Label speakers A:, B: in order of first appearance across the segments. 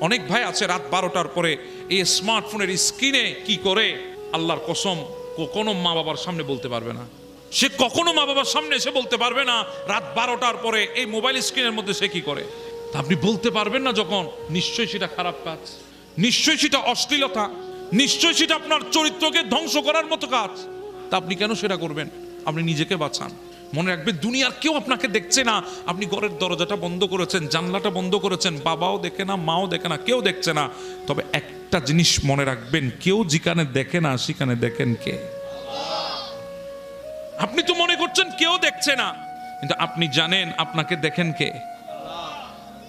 A: অনেক ভাই আছে রাত 12টার পরে এই স্মার্টফোনের স্ক্রিনে কি করে, আল্লাহর কসম কখনো মা বাবার সামনে বলতে পারবে না। সে কখনো মা বাবার সামনে এসে বলতে পারবে না রাত 12টার পরে এই মোবাইল স্ক্রিনের মধ্যে সে কি করে। আপনি বলতে পারবেন না যখন, নিশ্চয়ই সেটা খারাপ কাজ, নিশ্চয়ই সেটা অশ্লীলতা, নিশ্চয়ই সেটা আপনার চরিত্রকে ধ্বংস করার মতো কাজ। তা আপনি কেন সেটা করবেন? আপনি নিজেকে বাঁচান। মনে রাখবেন, দুনিয়ার কেউ আপনাকে দেখছে না। আপনি ঘরের দরজাটা বন্ধ করেছেন, জানলাটা বন্ধ করেছেন, বাবাও দেখে না, মাও দেখে না, কেউ দেখছে না। তবে একটা জিনিস মনে রাখবেন, কেউ যেখানে দেখে না সেখানে দেখেন কে? আপনি তো মনে করছেন কেউ দেখছে না, কিন্তু আপনি জানেন আপনাকে দেখেন কে?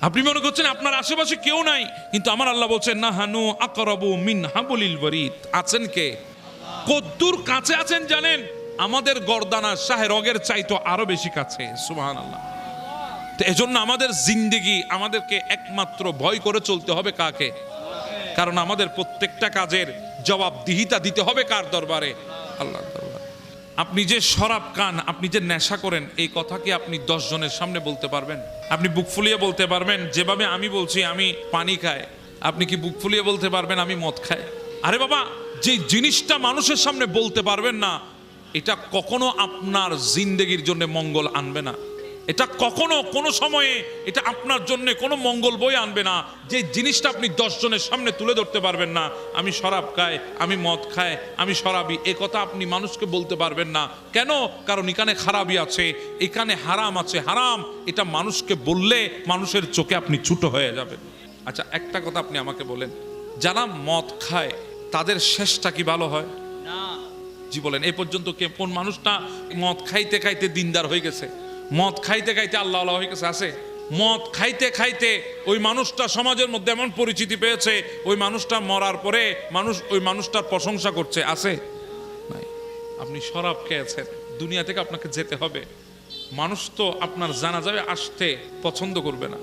A: আপনি মনে করছেন আপনার আশেপাশে কেউ নাই, কিন্তু আমার আল্লাহ বলছেন না হানু আকরাবু মিন হাবলিল ওয়ারিদ। আছেন কে? কদ্দুর কাছে আছেন জানেন? আমাদের গর্দানা শাহে রগের চাইতো আরো বেশি কাছে। সুবহানাল্লাহ। তো এজন্য আমাদের জিন্দেগি আমাদেরকে একমাত্র ভয় করে চলতে হবে কাকে? কারণ আমাদের প্রত্যেকটা কাজের জবাবদিহিতা দিতে হবে কার দরবারে? আল্লাহর দরবারে। আপনি যে শরাব খান, আপনি যে নেশা করেন, এই কথা কি আপনি 10 জনের সামনে বলতে পারবেন? আপনি বুক ফুলিয়ে বলতে পারবেন? যেভাবে আমি বলছি আমি পানি খাই, আপনি কি বুক ফুলিয়ে বলতে পারবেন আমি মদ খাই? আরে বাবা, যে জিনিসটা মানুষের সামনে বলতে পারবেন না, এটা কখনো আপনার জিন্দেগির জন্য মঙ্গল আনবে না। এটা কখনো কোনো সময়ে এটা আপনার জন্য কোনো মঙ্গল বই আনবে না। যে জিনিসটা আপনি 10 জনের সামনে তুলে ধরতে পারবেন না, আমি শরাব খাই, আমি মদ খাই, আমি শরাবি, এ কথা আপনি মানুষকে বলতে পারবেন না। কেন? কারণ এখানে খারাপই আছে, এখানে হারাম আছে। হারাম এটা মানুষকে বললে মানুষের চোখে আপনি ছোট হয়ে যাবেন। আচ্ছা, একটা কথা আপনি আমাকে বলেন, যারা মদ খায় তাদের শেষটা কি ভালো হয়? না। জি বলেন, এই পর্যন্ত কোন মানুষটা মদ খাইতে খাইতে দিনদার হয়ে গেছে, মদ খাইতে খাইতে আল্লাহ আল্লাহ হয়ে গেছে? আছে? মদ খাইতে খাইতে ওই মানুষটা সমাজের মধ্যে এমন পরিচিতি পেয়েছে, ওই মানুষটা মরার পরে মানুষ ওই মানুষটার প্রশংসা করছে? আছে? নাই। আপনি শরাব খেয়েছেন, দুনিয়া থেকে আপনাকে যেতে হবে, মানুষ তো আপনার জানাজায় আসতে পছন্দ করবে না।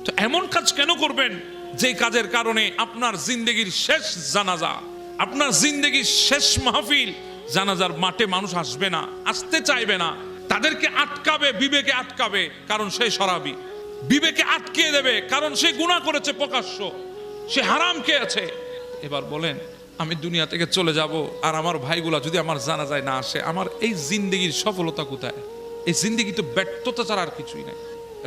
A: তো এমন কাজ কেন করবেন যে কাজের কারণে আপনার জিন্দেগির শেষ জানাজা, আপনার জিন্দেগির শেষ মাহফিল, জানাজার মাঠে মানুষ আসবে না, আসতে চাইবে না, তাদেরকে আটকাবে, বিবেকে আটকাবে, কারণ সে শরাবী। বিবেকে আটকে দেবে কারণ সে গুনাহ করেছে প্রকাশ্য, সে হারাম খেয়েছে। এবার বলেন, আমি দুনিয়া থেকে চলে যাব আর আমার ভাইগুলা যদি আমার জানাজায় না আসে, আমার এই জিন্দেগির সফলতা কোথায়? এই জিন্দেগি তো ব্যর্থতা ছাড়া আর কিছুই নাই।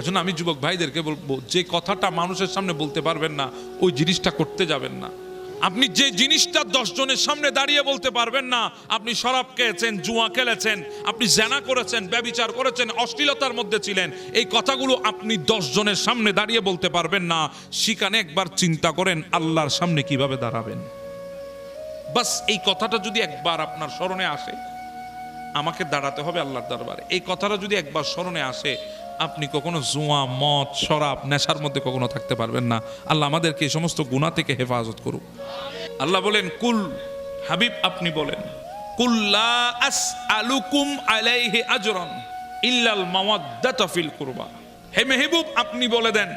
A: এজন্য আমি যুবক ভাইদেরকে বলবো, যে কথাটা মানুষের সামনে বলতে পারবেন না ওই জিনিসটা করতে যাবেন না। আপনি যে জিনিসটা 10 জনের সামনে দাঁড়িয়ে বলতে পারবেন না, আপনি শরাব খেয়েছেন, জুয়া খেলেছেন, আপনি জেনা করেছেন, ব্যভিচার করেছেন, অশ্লীলতার মধ্যে ছিলেন, এই কথাগুলো আপনি 10 জনের সামনে দাঁড়িয়ে বলতে পারবেন না। সেখানে একবার চিন্তা করেন আল্লাহর সামনে কিভাবে দাঁড়াবেন। বাস এই কথাটা যদি একবার আপনার স্মরণে আসে, আমাকে দাঁড়াতে হবে আল্লাহর দরবারে, এই কথাটা যদি একবার স্মরণে আসে, আপনি কখনো জুয়া, মদ, শরাব, নেশার মধ্যে কখনো থাকতে পারবেন না। আল্লাহ আমাদেরকে এই সমস্ত গুনাহ থেকে হেফাজত করুক। আল্লাহ বলেন, কুল, হাবিব আপনি বলেন, কুল লা আসআলুকুম আলাইহি আজরান ইল্লাল মাওয়াদ্দাতা ফিল কুরবা। হে মেহবুব আপনি বলে দেন,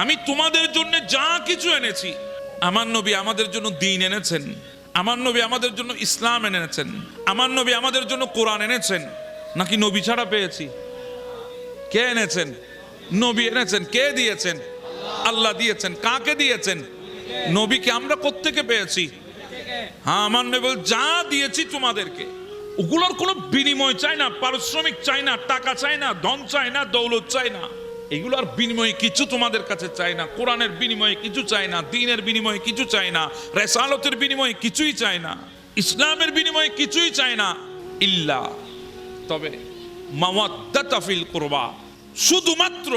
A: আমি তোমাদের জন্য যা কিছু এনেছি, আমার নবী আমাদের জন্য দ্বীন এনেছেন, আমার নবী আমাদের জন্য ইসলাম এনেছেন, আমার নবী আমাদের জন্য কোরআন এনেছেন, নাকি নবী ছাড়া পেয়েছি? কে এনেছেন? নবী এনেছেন। কে দিয়েছেন? আল্লাহ দিয়েছেন। কাকে দিয়েছেন? নবীকে। আমরা কোত্থেকে পেয়েছি? হ্যাঁ, আমার নবী বল, যা দিয়েছি তোমাদেরকে, ওগুলোর কোনো বিনিময় চাই না, পারিশ্রমিক চাই না, টাকা চাই না, ধন চাই না, দৌলত চাই না, এগুলোর বিনিময়ে কিছু তোমাদের কাছে চাই না। কোরআনের বিনিময়ে কিছু চাই না, দ্বীনের বিনিময়ে কিছু চাই না, রিসালাতের বিনিময়ে কিছুই চাই না, ইসলামের বিনিময়ে কিছুই চাই না, ইল্লা, তবে মাওয়াদ্দাতা ফিল কুরবা, শুধুমাত্র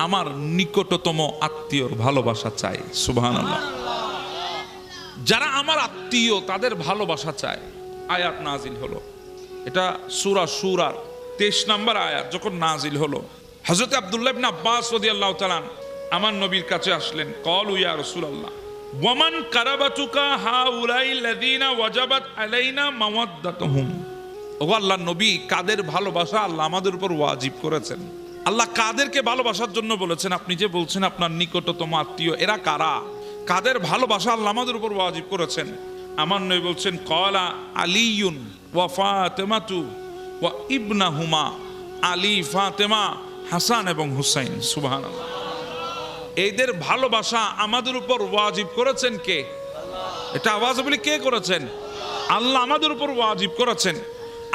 A: আমার নিকটতম আত্মীয়র ভালোবাসা চাই। সুবহানাল্লাহ। যারা আমার আত্মীয় তাদের ভালোবাসা চায়। আয়াত নাজিল হলো, এটা সূরা সূরার 23 নম্বর আয়াত যখন নাজিল হলো, হযরত আব্দুল্লাহ ইবনে আব্বাস রাদিয়াল্লাহু তাআলা আমার নবীর কাছে আসলেন। ক্বালু ইয়া রাসূলুল্লাহ ওয়ামান কারাবাতুকা হাউলাইল্লাযিনা ওয়াজাবাত আলাইনা মাওয়াদ্দাতুহুম। ওগো আল্লাহর নবী, কাদের ভালোবাসা আল্লাহ আমাদের উপর ওয়াজিব করেছেন? আল্লাহ কাদেরকে ভালোবাসার জন্য বলেছেন? আপনি যে বলছেন আপনার নিকটতম আত্মীয়, এরা কারা? কাদের ভালোবাসা আল্লাহ আমাদের উপর ওয়াজিব করেছেন? আমার নবী বলছেন, ক্বালা আলিয়ুন ওয়া ফাতেমাতু ওয়া ইবনাহুমা, আলী, ফাতেমা, হাসান এবং হুসাইন। সুবহানাল্লাহ। এদের ভালোবাসা আমাদের উপর ওয়াজিব করেছেন কে? এটা আওয়াজ বলি, কে করেছেন? আল্লাহ আমাদের উপর ওয়াজিব করেছেন,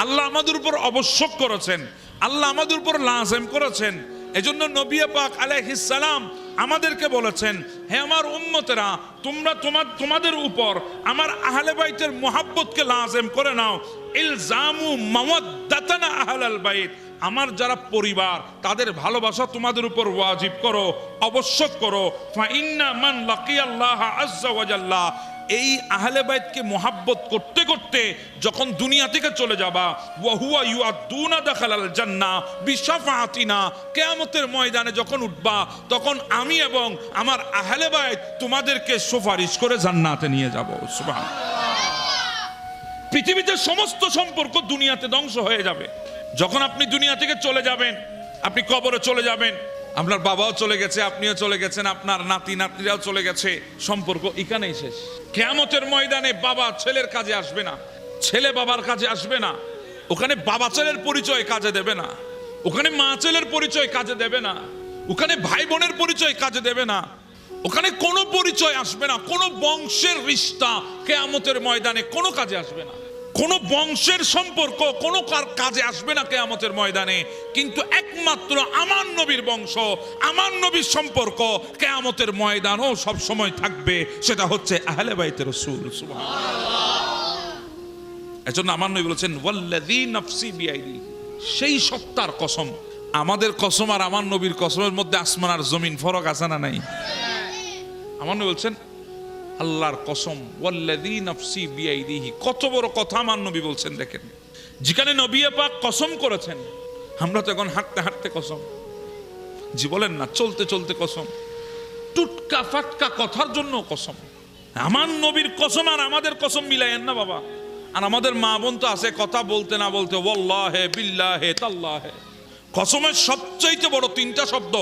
A: আল্লাহ আমাদের উপর আবশ্যক করেছেন, আল্লাহ আমাদের উপর লাজেম করেছেন। এজন্য নবী পাক আলাইহিস সালাম আমাদেরকে বলেছেন, হে আমার উম্মতেরা, তোমরা তোমাদের উপর আমার আহলে বাইতের মুহাব্বতকে লাজেম করে নাও। ইলজামু মাওয়াদ্দাতানা আহলাল বাইত, আমার যারা পরিবার তাদের ভালোবাসা তোমাদের উপর ওয়াজিব করো, আবশ্যক করো। ফা ইন্না মান লাকিয়াল্লাহ আযজা ওয়া জাল্লা, এই আহলে বাইতকে মুহাব্বত করতে করতে যখন দুনিয়া থেকে চলে যাবা, ওয়া হুয়া ইউআদুনা দাখালাল জান্নাহ বিশাফাআতিনা, কিয়ামতের ময়দানে যখন উঠবা তখন আমি এবং আমার আহলে বাইত তোমাদেরকে সুপারিশ করে জান্নাতে নিয়ে যাব। সুবহানাল্লাহ। পৃথিবীতে সমস্ত সম্পর্ক দুনিয়াতে ধ্বংস হয়ে যাবে। যখন আপনি দুনিয়া থেকে চলে যাবেন, আপনি কবরে চলে যাবেন, আপনার বাবাও চলে গেছে, আপনিও চলে গেছেন, আপনার নাতি নাতনিরাও চলে গেছে, সম্পর্ক এখানেই শেষ। কিয়ামতের ময়দানে বাবা ছেলের কাজে আসবে না, ছেলে বাবার কাজে আসবে না, ওখানে বাবা ছেলের পরিচয় কাজে দেবে না, ওখানে মা ছেলের পরিচয় কাজে দেবে না, ওখানে ভাই বোনের পরিচয় কাজে দেবে না, ওখানে কোনো পরিচয় আসবে না, কোনো বংশের রিশতা কিয়ামতের ময়দানে কোনো কাজে আসবে না, কোনো বংশের সম্পর্ক কোনো কাজে আসবে না কিয়ামতের ময়দানে। কিন্তু একমাত্র আমার নবীর বংশ, আমার নবীর সম্পর্ক কিয়ামতের ময়দানও সব সময় থাকবে, সেটা হচ্ছে আহলে বাইতের রাসূল। সুবহানাল্লাহ। এজন্য আমার নবী বলেছেন, ওয়াল্লাযী নাফসি বিয়াইদি, সেই সত্তার কসম। আমাদের কসম আর আমার নবীর কসমের মধ্যে আসমান আর জমিন ফরক আছে না নাই? আমার নবী বলছেন, আল্লাহর কসম, ওয়াল্লাযী নাফসি বিয়াইদিহি, কত বড় কথা আমার নবী বলছেন। দেখেন, যেখানে নবী পাক কসম করেছেন, আমরা তো এখন হাঁটতে হাঁটতে কসম, জি বলেন না, চলতে চলতে কসম, টুটকা ফাটকা কথার জন্য কসম। আমার নবীর কসম আর আমাদের কসম মিলায়েন না বাবা। আর আমাদের মা বোন তো আছে, কথা বলতে না বলতে ওয়াল্লাহে বিল্লাহে তাল্লাহে, কসমের সবচাইতে বড় তিনটা শব্দ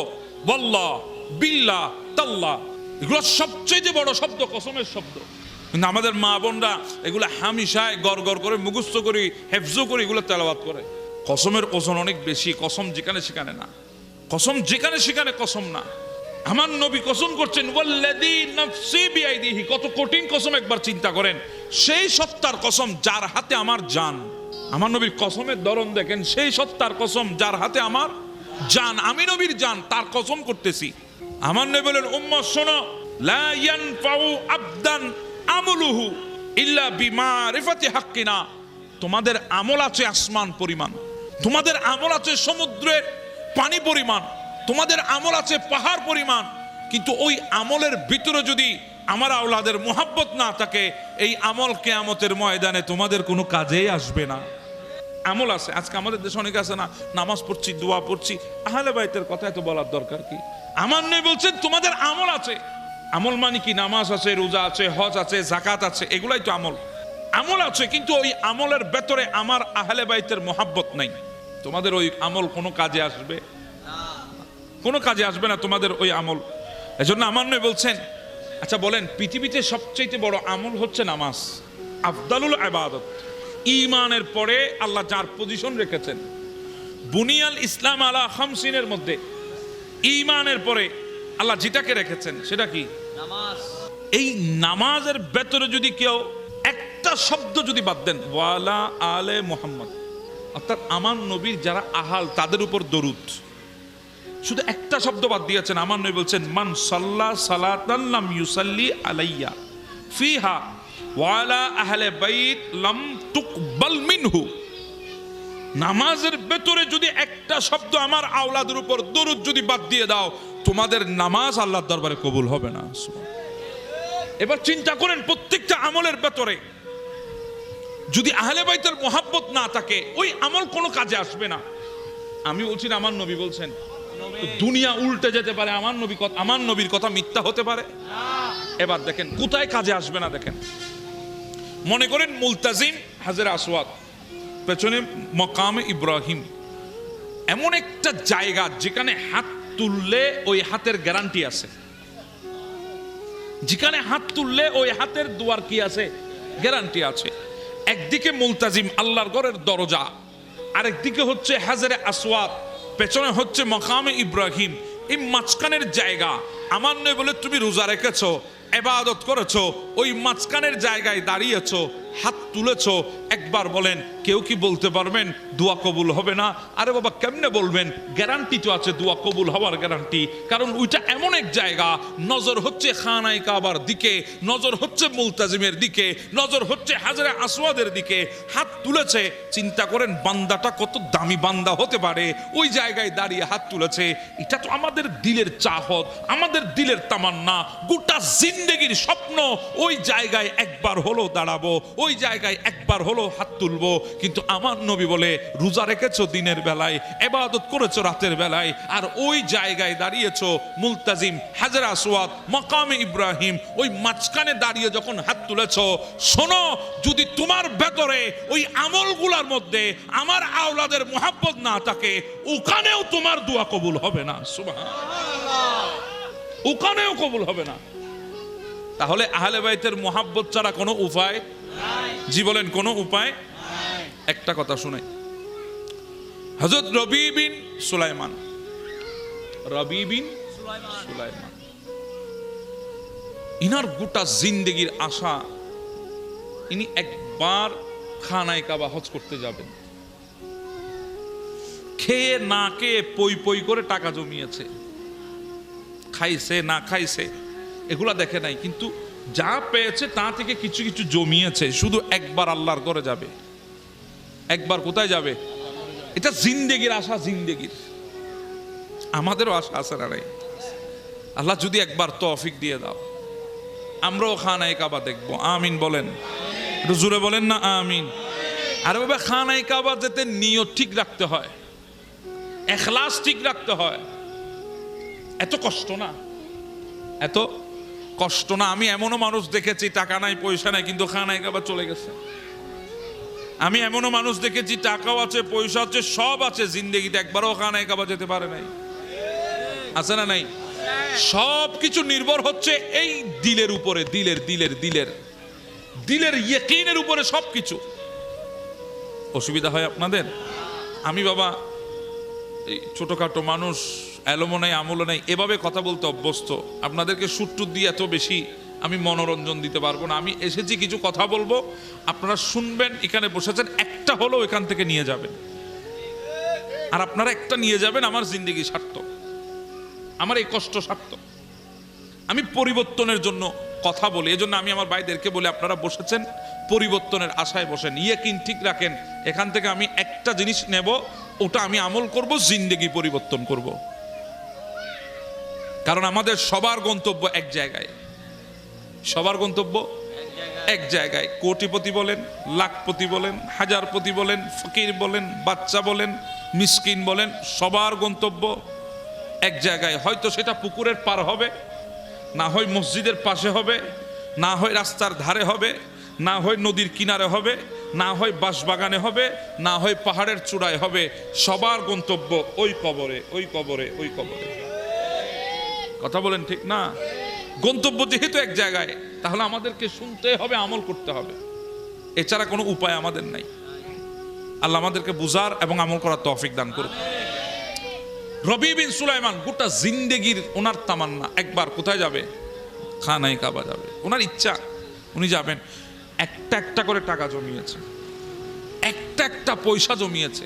A: ওয়াল্লাহ, বিল্লাহ, তাল্লাহ, এগুলো সবচেয়ে বড় শব্দ, কসমের শব্দ। কিন্তু আমাদের মা বোনরা এগুলো হামেশায় গড় গড় করে মুখস্থ করি, হেফজো করি, এগুলো তেলাওয়াত করে। কসমের ওজন অনেক বেশি, কসম যেখানে সেখানে না, কসম যেখানে সেখানে কসম না। আমার নবী কসম করছেন, ওয়াল্লাযী নাফসি বিয়াইদিহি, কত কঠিন কসম একবার চিন্তা করেন। সেই সত্তার কসম যার হাতে আমার জান। আমার নবীর কসমের ধরন দেখেন, সেই সত্তার কসম যার হাতে আমার জান, আমি নবীর জান, তার কসম করতেছি। আমার নবী বলেন, উম্মত শোনো, লা ইয়ানফাউ আবদান আমলুহু ইল্লা বিমারিফাতি হাক্কিনা, তোমাদের আমল আছে আসমান পরিমাণ, তোমাদের আমল আছে সমুদ্রের পানি পরিমাণ, তোমাদের আমল আছে পাহাড় পরিমাণ, কিন্তু ওই আমলের ভিতরে যদি আমার আওলাদের মুহাব্বত না থাকে, এই আমল কিয়ামতের ময়দানে তোমাদের কোনো কাজেই আসবে না। আমল আছে, আজকে আমাদের দেশে অনেকে আছে না, নামাজ পড়ছি, দোয়া পড়ছি, আহলে বাইতের কথা এত বলার দরকার কি? আমার নবী বলছেন তোমাদের আমল আছে। আমল মানে কি? নামাজ আছে, রোজা আছে, হজ আছে, যাকাত আছে, এগুলাই তো আমল। আমল আছে, কিন্তু ওই আমলের ভেতরে আমার আহলে বাইতের মুহাব্বত নাই, তোমাদের ওই আমল কোনো কাজে আসবে না, কোনো কাজে আসবে না তোমাদের ওই আমল। এজন্য আমার নবী বলছেন, আচ্ছা বলেন, পৃথিবীতে সবচেয়ে বড় আমল হচ্ছে নামাজ, আফদালুল ইবাদত। ঈমানের পরে আল্লাহ যার পজিশন রেখেছেন, বুনিয়াল ইসলাম আলা খামসিনের মধ্যে ঈমানের পরে আল্লাহ যেটাকে রেখেছেন সেটা কি? নামাজ। এই নামাজের ভেতরে যদি কেউ একটা শব্দ যদি বাদ দেন, ওয়ালা আলে মুহাম্মদ, অর্থাৎ আমার নবীর যারা আহাল তাদের উপর দরুদ, শুধু একটা শব্দ বাদ দিয়েছেন, আমার নবী বলছেন, মান সাল্লা সালাতান লাম ইউসাল্লি আলাইয়া ফিহা ওয়ালা আহলে বাইত লাম তুকবাল মিনহু, নামাজের ভেতরে যদি একটা শব্দ আমার আওলাদের উপর দরুদ যদি বাদ দিয়ে দাও, তোমাদের নামাজ আল্লাহর দরবারে কবুল হবে না। এবার চিন্তা করেন, প্রত্যেকটা আমলের ভেতরে যদি আহলে বাইতের মুহাব্বত না থাকে, ওই আমল কোনো কাজে আসবে না। আমি বলছি না, আমার নবী বলছেন, দুনিয়া উল্টে যেতে পারে, আমার নবীর কথা মিথ্যা হতে পারে। এবার দেখেন কোথায় কাজে আসবে না। দেখেন, মনে করেন মুলতাজিম হাজরে আসওয়াদ, পেছনে মকামে ইব্রাহিম, এমন একটা জায়গা যেখানে হাত তুললে ওই হাতের গ্যারান্টি আছে, যেখানে হাত তুললে ওই হাতের দুয়ার কি আছে? গ্যারান্টি আছে। একদিকে মুলতাজিম আল্লাহর ঘরের দরজা, আরেকদিকে হচ্ছে হাজরে আসওয়াদ, পেছনে হচ্ছে মকামে ইব্রাহিম। এই মাঝখানের জায়গা আমার নবী বলে তুমি রোজা রেখেছো, ইবাদত করেছো, ওই মাঝখানের জায়গায় দাঁড়িয়েছো, হাত তুলেছো, একবার বলেন কেউ কি বলতে পারবেন দোয়া কবুল হবে না? আরে বাবা কেমনে বলবেন? গ্যারান্টি তো আছে দোয়া কবুল হওয়ার গ্যারান্টি। কারণ ওইটা এমন এক জায়গা, নজর হচ্ছে খানায়ে কাবার দিকে, নজর হচ্ছে মুলতাজিমের দিকে, নজর হচ্ছে হাজরে আসওয়াদের দিকে। হাত তুলেছে, চিন্তা করেন বান্দাটা কত দামি বান্দা হতে পারে, ওই জায়গায় দাঁড়িয়ে হাত তুলেছে। এটা তো আমাদের দিলের চাহত, আমাদের দিলের তামান্না, গোটা জিন্দেগির স্বপ্ন ওই জায়গায় একবার হলো দাঁড়াবো, ওই জায়গায় একবার হলো হাত তুলবো। কিন্তু আমার নবী বলে রোজা রেখেছো দিনের বেলায়, ইবাদত করেছো রাতের বেলায়, আর ওই জায়গায় দাঁড়িয়েছো মুলতাজিম হাজরে আসওয়াদ মাকামে ইব্রাহিম, ওই মাঝখানে দাঁড়িয়ে যখন হাত তুলেছো, শোনো যদি তোমার ভেতরে ওই আমলগুলোর মধ্যে আমার আওলাদের মুহাব্বত না থাকে, ওখানেও তোমার দোয়া কবুল হবে না। সুবহানাল্লাহ, ওখানেও কবুল হবে না। তাহলে আহলে বাইতের মুহাব্বত ছাড়া কোনো উপায় নাই। জি বলেন, কোনো উপায় নাই। একটা কথা শুনাই, হযরত রবি বিন সুলাইমান, ইনার গোটা জিন্দেগির আশা, ইনি একবার খানায়ে কাবা হজ করতে যাবেন। খেয়ে না খেয়ে পই পই করে টাকা জমিয়েছে, খাইছে না খাইছে এগুলা দেখে নাই, কিন্তু যা পেয়েছে তা থেকে কিছু কিছু জমিয়েছে, শুধু একবার আল্লাহর ঘরে যাবে। একবার কোথায় যাবে? এটা জিন্দেগির আশা, জিন্দেগির। আমাদেরও আশা আছে না নাই? আল্লাহ যদি একবার তৌফিক দিয়ে দাও, আমরাও খানায়ে কাবা দেখবো। আমিন বলেন, একটু জোরে বলেন না আমিন। আরে বাবা, খানায়ে কাবা যেতে নিয়ত ঠিক রাখতে হয়, ইখলাস ঠিক রাখতে হয়। এত কষ্ট না, এত কষ্ট না। আমি এমনও মানুষ দেখেছি টাকা নাই পয়সা নাই কিন্তু খানায়ে কাবা চলে গেছে। আমি এমনও মানুষ দেখেছি টাকাও আছে পয়সা আছে সব আছে, জিন্দেগিতে একবারও খানায়ে কাবা যেতে পারে নাই। আছে না নাই? সব কিছু নির্ভর হচ্ছে এই দিলের উপরে, দিলের দিলের দিলের দিলের ইয়াকিনের উপরে সবকিছু। অসুবিধা হয় আপনাদের? আমি বাবা এই ছোটখাটো মানুষ, এলোমো নাই আমলও নাই, এভাবে কথা বলতে অভ্যস্ত। আপনাদেরকে সুট্টু দিয়ে এত বেশি আমি মনোরঞ্জন দিতে পারবো না। আমি এসেছি কিছু কথা বলবো, আপনারা শুনবেন। এখানে বসেছেন, একটা হলো এখান থেকে নিয়ে যাবেন, আর আপনারা একটা নিয়ে যাবেন। আমার জিন্দেগি সার্থক, আমার এই কষ্ট সার্থক। আমি পরিবর্তনের জন্য কথা বলি, এজন্য আমি আমার ভাইদেরকে বলি আপনারা বসেছেন পরিবর্তনের আশায় বসেন, ইয়াকিন ঠিক রাখেন। এখান থেকে আমি একটা জিনিস নেব, ওটা আমি আমল করব, জিন্দেগি পরিবর্তন করব। কারণ আমাদের সবার গন্তব্য এক জায়গায়, সবার গন্তব্য এক জায়গায়। কোটিপতি বলেন, লাখপতি বলেন, হাজারপতি বলেন, ফকির বলেন, বাচ্চা বলেন, মিসকিন বলেন, সবার গন্তব্য এক জায়গায়। হয়তো সেটা পুকুরের পার হবে, না হয় মসজিদের পাশে হবে, না হয় রাস্তার ধারে হবে, না হয় নদীর কিনারে হবে, না হয় বাঁশবাগানে হবে, না হয় পাহাড়ের চূড়ায় হবে। সবার গন্তব্য ওই কবরে, ওই কবরে, ওই কবরে। কথা বলেন ঠিক না? গন্তব্য যেহেতু এক জায়গায়, তাহলে আমাদেরকে শুনতে হবে, আমল করতে হবে, এছাড়া কোনো উপায় আমাদের নাই। আল্লাহ আমাদেরকে বুঝার এবং আমল করার তৌফিক দান করুন। রবি বিন সুলাইমান গোটা জিন্দেগির ওনার তামান্না একবার কোথায় যাবে? খানায়ে কাবা যাবে। ওনার ইচ্ছা, উনি যাবেন। একটা একটা করে টাকা জমিয়েছে, একটা একটা পয়সা জমিয়েছে।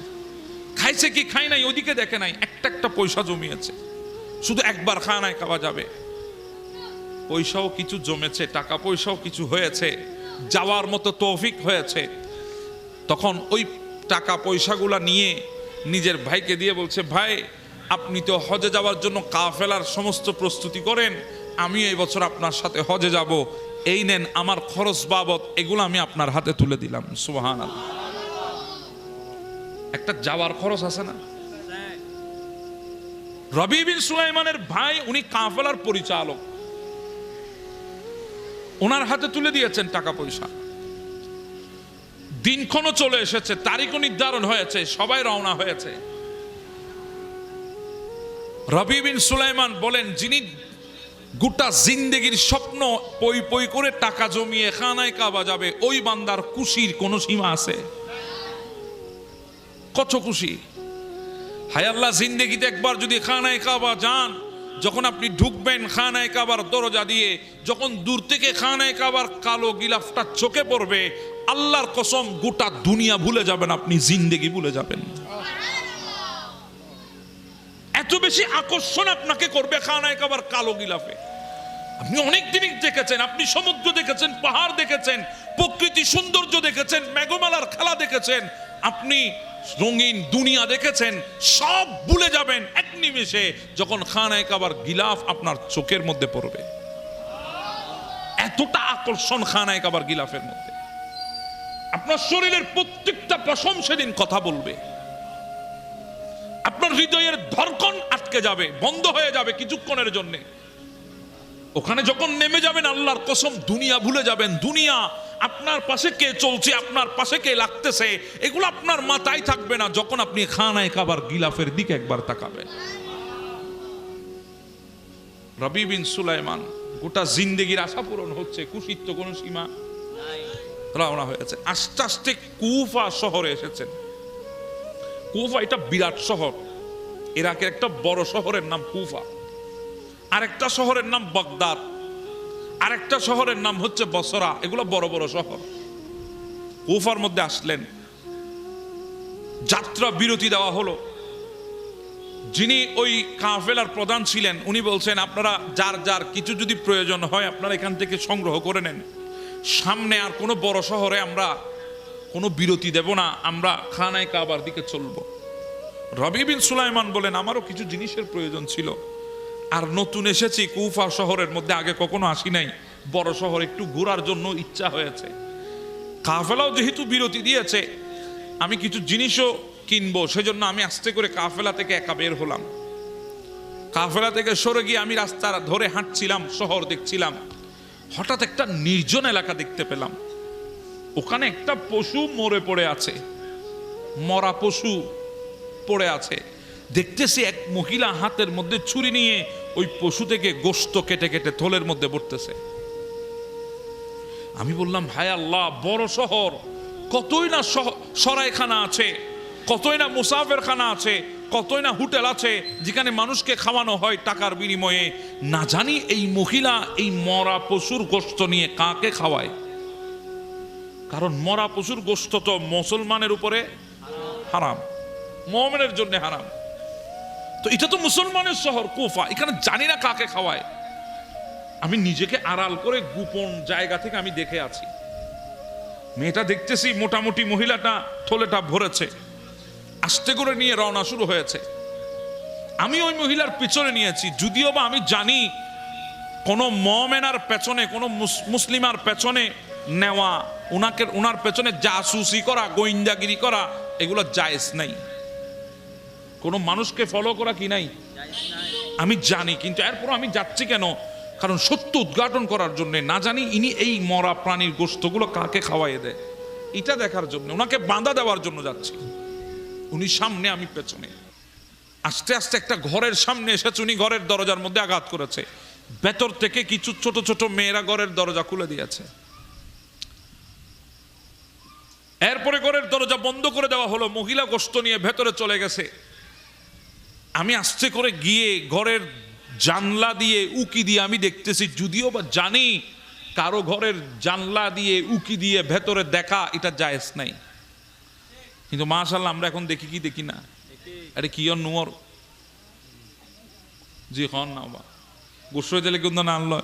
A: খাইছে কি খাই নাই ওদিকে দেখে নাই, একটা একটা পয়সা জমিয়েছে, শুধু একবার খানায়ে কাবা যাবে। পয়সাও কিছু জমেছে, টাকা পয়সাও কিছু হয়েছে, যাওয়ার মতো তৌফিক হয়েছে। তখন ওই টাকা পয়সাগুলা নিয়ে নিজের ভাইকে দিয়ে বলছে, ভাই আপনি তো হজে যাওয়ার জন্য কাফেলার সমস্ত প্রস্তুতি করেন, আমি এই বছর আপনার সাথে হজে যাব, এই নেন আমার খরচ বাবদ, এগুলো আমি আপনার হাতে তুলে দিলাম। সুবহানাল্লাহ। একটা যাওয়ার খরচ আছে না? রবি বিন সুলাইমানের ভাই, উনি কাফেলার পরিচালক, ওনার হাতে তুলে দিয়েছেন টাকা পয়সা। দিনক্ষণও চলে এসেছে, তারিখও নির্ধারণ হয়েছে, সবাই রওনা হয়েছে। রবি বিন সুলাইমান বলেন, যিনি গোটা জিন্দেগির স্বপ্ন পই পই করে টাকা জমিয়ে খানায়ে কাবা যাবে, ওই বান্দার খুশির কোনো সীমা আছে? কত খুশি! হায় আল্লাহ, জিন্দেগিতে একবার যদি খানায়ে কাবা যান, যখন আপনি ঢুকবেন খানায়ে কাবার দরজা দিয়ে, যখন দূর থেকে খানায়ে কাবার কালো গিলাফটা চোখে পড়বে, আল্লাহর কসম গোটা দুনিয়া ভুলে যাবেন, আপনি জিন্দেগি ভুলে যাবেন। এত বেশি আকর্ষণ আপনাকে করবে খানায়ে কাবার কালো গিলাফে। আপনি অনেক জিনিস দেখেছেন, আপনি সমুদ্র দেখেছেন, পাহাড় দেখেছেন, প্রকৃতি সৌন্দর্য দেখেছেন, মেঘমালার খেলা দেখেছেন, আপনি রঙিন দুনিয়া দেখেছেন, সব ভুলে যাবেন এক নিমেষে যখন খানায়ে কাবার গিলাফ আপনার চোখের মধ্যে পড়বে। এতটা আকর্ষণ খানায়ে কাবার গিলাফের মধ্যে। আপনার শরীরের প্রত্যেকটা পশম সেদিন কথা বলবে, আপনার হৃদয়ের ধড়কন আটকে যাবে, বন্ধ হয়ে যাবে কিছুক্ষণের জন্য। ওখানে যখন নেমে যাবেন, আল্লাহর কসম দুনিয়া ভুলে যাবেন। দুনিয়া, আপনার পাশে কে চলছে, আপনার পাশে কে লাগতেছে, এগুলো আপনার মাথায় থাকবে না যখন আপনি খানায়ে কাবার গিলাফের দিকে একবার তাকাবেন। রবি বিন সুলাইমান গোটা জিন্দেগির আশা পূরণ হচ্ছে, খুশির তো কোনো সীমা রওনা হয়েছে। আস্তে আস্তে কুফা শহরে এসেছেন। কুফা এটা বিরাট শহর, ইরাকের একটা বড় শহরের নাম কুফা, আরেকটা শহরের নাম বাগদাদ, আরেকটা শহরের নাম হচ্ছে বসরা। এগুলো বড় বড় শহর। কুফার মধ্যে আসলেন, যাত্রা বিরতি দেওয়া হলো। যিনি ওই কাফেলার প্রধান ছিলেন উনি বলছেন, আপনারা যার যার কিছু যদি প্রয়োজন হয় আপনারা এখান থেকে সংগ্রহ করে নেন, সামনে আর কোনো বড় শহরে আমরা কোনো বিরতি দেব না, আমরা খানায়ে কাবার দিকে চলবো। রবি বিন সুলাইমান বলেন, আমারও কিছু জিনিসের প্রয়োজন ছিল, আর নতুন এসেছি কুফা শহরের মধ্যে, আগে কখনো আসি নাই, বড় শহর একটু ঘোরার জন্য ইচ্ছা হয়েছে। কাফেলাও যেহেতু বিরতি দিয়েছে, আমি কিছু জিনিসও কিনবো, সেজন্য আমি আস্তে করে কাফেলা থেকে একা বের হলাম। কাফেলা থেকে সরে গিয়ে আমি রাস্তা ধরে হাঁটছিলাম, শহর দেখছিলাম। হঠাৎ একটা নির্জন এলাকা দেখতে পেলাম, ওখানে একটা পশু মরে পড়ে আছে, মরা পশু পড়ে আছে। দেখতেছি এক মহিলা হাতের মধ্যে ছুরি নিয়ে ওই পশু থেকে গোশত কেটে কেটে থলের মধ্যে ভরতেছে। আমি বললাম, হায় আল্লাহ, বড় শহর, কতই না সরাইখানা আছে, কতই না মুসাফিরখানা আছে, কতই না হোটেল আছে যেখানে মানুষকে খাওয়ানো হয় টাকার বিনিময়ে। না জানি এই মহিলা এই মরা পশুর গোশত নিয়ে কাকে খাওয়ায়। কারণ মরা পশুর গোশত তো মুসলমানের উপরে হারাম, মুমিনের জন্য হারাম। তো এটা তো মুসলমানের শহর কুফা, এখানে জানি না কাকে খাওয়ায়। আমি নিজেকে আড়াল করে গোপন জায়গা থেকে আমি দেখে আছি। মেয়েটা দেখতেছি মোটামুটি মহিলাটা থলেটা ভরেছে, আস্তে করে নিয়ে রওনা শুরু হয়েছে। আমি ওই মহিলার পিছনে নিয়েছি, যদিও বা আমি জানি কোন মুমিনার পেছনে, কোন মুসলিমার পেছনে নেওয়া, ওনার পেছনে জাসুসি করা, গোয়েন্দাগিরি করা, এগুলো জায়েজ নাই। কোনো মানুষকে ফলো করা কি নাই, আমি জানি। কিন্তু এরপর আমি যাচ্ছি কেন? কারণ সত্য উদ্ঘাটন করার জন্য। না জানি ইনি এই মরা প্রাণীর গোশতগুলো কাকে খাওয়াইয়ে দেয়, এটা দেখার জন্য, ওনাকে বাঁধা দেওয়ার জন্য যাচ্ছি। উনি সামনে, আমি পেছনে। আস্তে আস্তে একটা ঘরের সামনে এসেছে, উনি ঘরের দরজার মধ্যে আঘাত করেছে। ভেতর থেকে কিছু ছোট ছোট মেয়েরা ঘরের দরজা খুলে দিয়েছে। এরপরে ঘরের দরজা বন্ধ করে দেওয়া হলো, মহিলা গোশত নিয়ে ভেতরে চলে গেছে। আমি আস্তে করে গিয়ে ঘরের জানলা দিয়ে উকি দিয়ে আমি দেখতেছি, যদিও বা জানি কারো ঘরের জানলা দিয়ে উকি দিয়ে ভেতরে দেখা এটা জায়েজ নাই, কিন্তু মাশাআল্লাহ আমরা এখন দেখি কি দেখি না? আরে কি নোর জি হন না বা গোসল দিলে কিন্তু না আনলো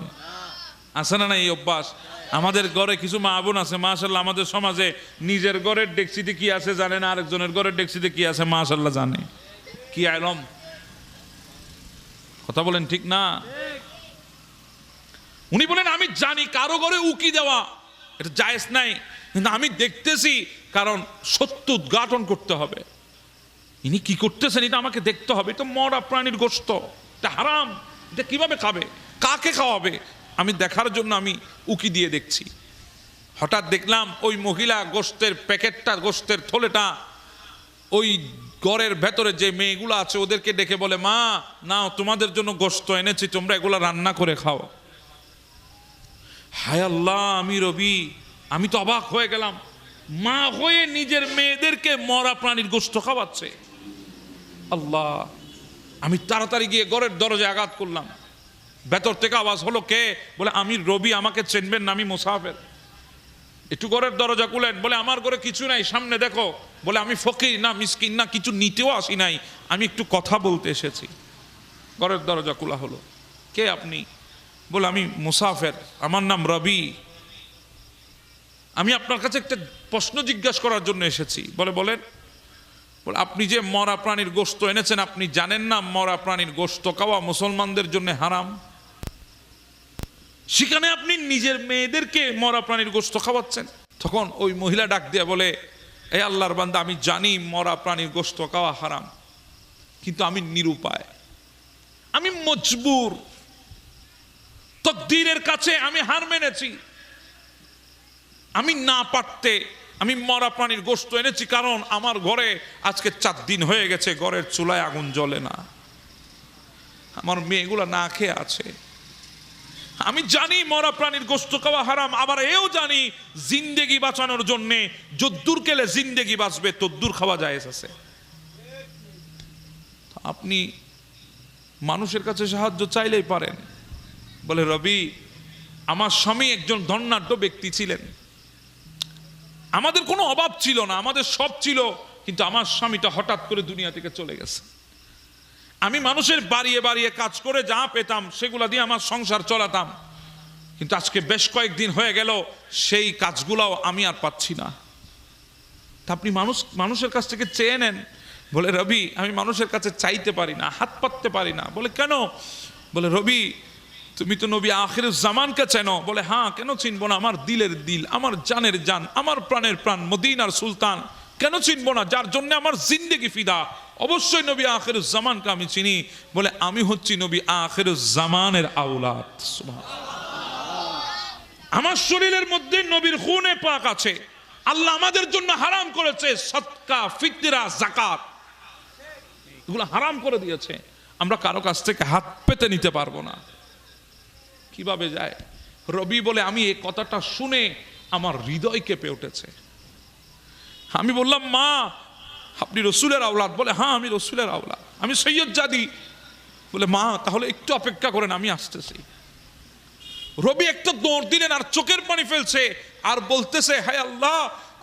A: আছে না? এই অভ্যাস আমাদের ঘরে কিছু মা বোন আছে, মাশাআল্লাহ আমাদের সমাজে নিজের ঘরের ডেকচিতে কি আছে জানে না, আরেকজনের ঘরের ডেকচিতে কি আছে মাশাআল্লাহ জানে। কি আলম, কথা বলেন ঠিক না? উনি বলেন, আমি জানি কারো ঘরে উকি দেওয়া এটা জায়েজ নাই, কিন্তু আমি দেখতেছি, কারণ সত্য উদ্ঘাটন করতে হবে। ইনি কি করতেছেন এটা আমাকে দেখতে হবে। এটা মরা প্রাণীর গোশত, এটা হারাম, এটা কিভাবে খাবে, কাকে খাওয়াবে, আমি দেখার জন্য আমি উকি দিয়ে দেখছি। হঠাৎ দেখলাম ওই মহিলা গোশতের প্যাকেটটা, গোশতের থলেটা ওই ঘরের ভেতরে যে মেয়েগুলো আছে ওদেরকে ডেকে বলে, মা নাও তোমাদের জন্য গোশত এনেছি, তোমরা এগুলা রান্না করে খাও। হায় আল্লাহ, আমি রবি, আমি তো অবাক হয়ে গেলাম। মা হয়ে নিজের মেয়েদেরকে মরা প্রাণীর গোশত খাওয়াচ্ছে। আল্লাহ, আমি তাড়াতাড়ি গিয়ে ঘরের দরজায় আঘাত করলাম। ভেতর থেকে আওয়াজ হলো, কে? বলে আমি রবি, আমাকে চেনবেন না, আমি মুসাফির। একটু ঘরের দরজা খুলেন। বলে আমার ঘরে কিছু নাই, সামনে দেখো। বলে আমি ফকির না, মিসকিন না, কিছু নিতেও আসি নাই, আমি একটু কথা বলতে এসেছি। ঘরের দরজা খোলা হলো। কে আপনি? বলে আমি মুসাফির, আমার নাম রবি, আমি আপনার কাছে একটা প্রশ্ন জিজ্ঞাসা করার জন্য এসেছি। বলে বলেন। বলে আপনি যে মরা প্রাণীর গোশত এনেছেন, আপনি জানেন না মরা প্রাণীর গোশত খাওয়া মুসলমানদের জন্য হারাম? সেখানে আপনি নিজের মেয়েদেরকে মরা প্রাণীর গোশত খাওয়াচ্ছেন। তখন ওই মহিলা ডাক দিয়ে বলে, এই আল্লাহর বান্দা, আমি জানি মরা প্রাণীর গোশত খাওয়া হারাম, কিন্তু আমি নিরুপায়, আমি মজবুর, তকদীরের কাছে আমি হার মেনেছি। আমি না পারতে আমি মরা প্রাণীর গোশত এনেছি, কারণ আমার ঘরে আজকে 4 দিন হয়ে গেছে ঘরের চুলায় আগুন জ্বলে না, আমার মেয়েগুলো না খেয়ে আছে। আমি জানি মরা প্রাণীর গোশত খাওয়া হারাম, আবার এও জানি জিন্দেগি বাঁচানোর জন্যে যদ্দূর গেলে জিন্দেগি বাঁচবে তদ্দূর খাওয়া জায়েজ আছে। আপনি মানুষের কাছে সাহায্য চাইলেই পারেন। বলে রবি, আমার স্বামী একজন ধনাঢ্য ব্যক্তি ছিলেন, আমাদের কোনো অভাব ছিল না, আমাদের সব ছিল, কিন্তু আমার স্বামীটা হঠাৎ করে দুনিয়া থেকে চলে গেছে। আমি মানুষের বাড়িয়ে বাড়িয়ে কাজ করে যা পেতাম সেগুলা দিয়ে আমার সংসার চলাতাম, কিন্তু আজকে বেশ কয়েকদিন হয়ে গেল সেই কাজগুলাও আমি আর পাচ্ছি না। তা আপনি মানুষের কাছ থেকে চেয়ে নেন। বলে রবি, আমি মানুষের কাছে চাইতে পারি না, হাত পাততে পারি না। বলে কেন? বলে রবি, তুমি তো নবী আখিরুজ জামানকে চেনো? বলে হ্যাঁ, কেন চিনবো না, আমার দিলের দিল, আমার জানের জান, আমার প্রাণের প্রাণ, মদিনার সুলতান, কেন চিনবো না, যার জন্য আমার জিন্দেগি ফিদা, অবশ্যই নবী আখিরুজ জামানকে আমি চিনি। বলে আমি হচ্ছি নবী আখিরুজ জামানের আওলাদ। আমার শরীরের মধ্যে নবীর খুনে পাক আছে, আল্লাহ আমাদের জন্য হারাম করেছে সদকা, ফিতরা, যাকাত, এগুলো হারাম করে দিয়েছে। আমরা কারো কাছ থেকে হাত পেতে নিতে পারবো না। কিভাবে যায়? রবি বলে আমি এই কথাটা শুনে আমার হৃদয় কেঁপে উঠেছে। আমি বললাম, মা আপনি রসুলের আওলাদ? বলে হ্যাঁ, আমি রসুলের আওলাদ, আমি সৈয়দ জাদি। বলে মা তাহলে একটু অপেক্ষা করেন, আমি আসতেছি। রবি একটা দৌড় দিলেন আর চোখের পানি ফেলছে আর বলতেছে, হায় আল্লাহ,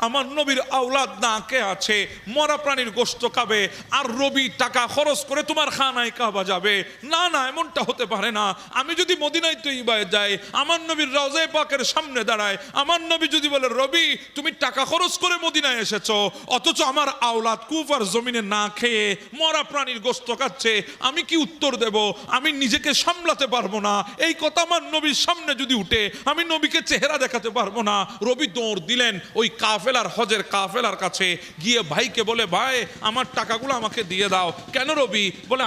A: আমার নবীর আওলাদ না কে আছে মরা প্রাণীর গোশত খাবে, আর রবি টাকা খরচ করে তোমার খানায় কাবা যাবে? না না, এমনটা হতে পারে না। আমি যদি মদিনায় তৈবায় যাই, আমার নবীর রওজায়ে পাকের সামনে দাঁড়ায়, আমার নবী যদি বলে, রবি তুমি টাকা খরচ করে মদিনায় এসেছো, অথচ আমার আওলাদ কুফার জমিনে না খেয়ে মরা প্রাণীর গোশত খাচ্ছে, আমি কি উত্তর দেব? আমি নিজেকে সামলাতে পারবো না। এই কথা আমার নবীর সামনে যদি উঠে, আমি নবীকে চেহারা দেখাতে পারবো না। রবি দৌড় দিলেন ওই কাফেলার, হজের কাফেলার কাছে গিয়ে ভাইকে বলে, ভাই আমার টাকাগুলো আমাকে দিয়ে দাও। কেন রবি? বলে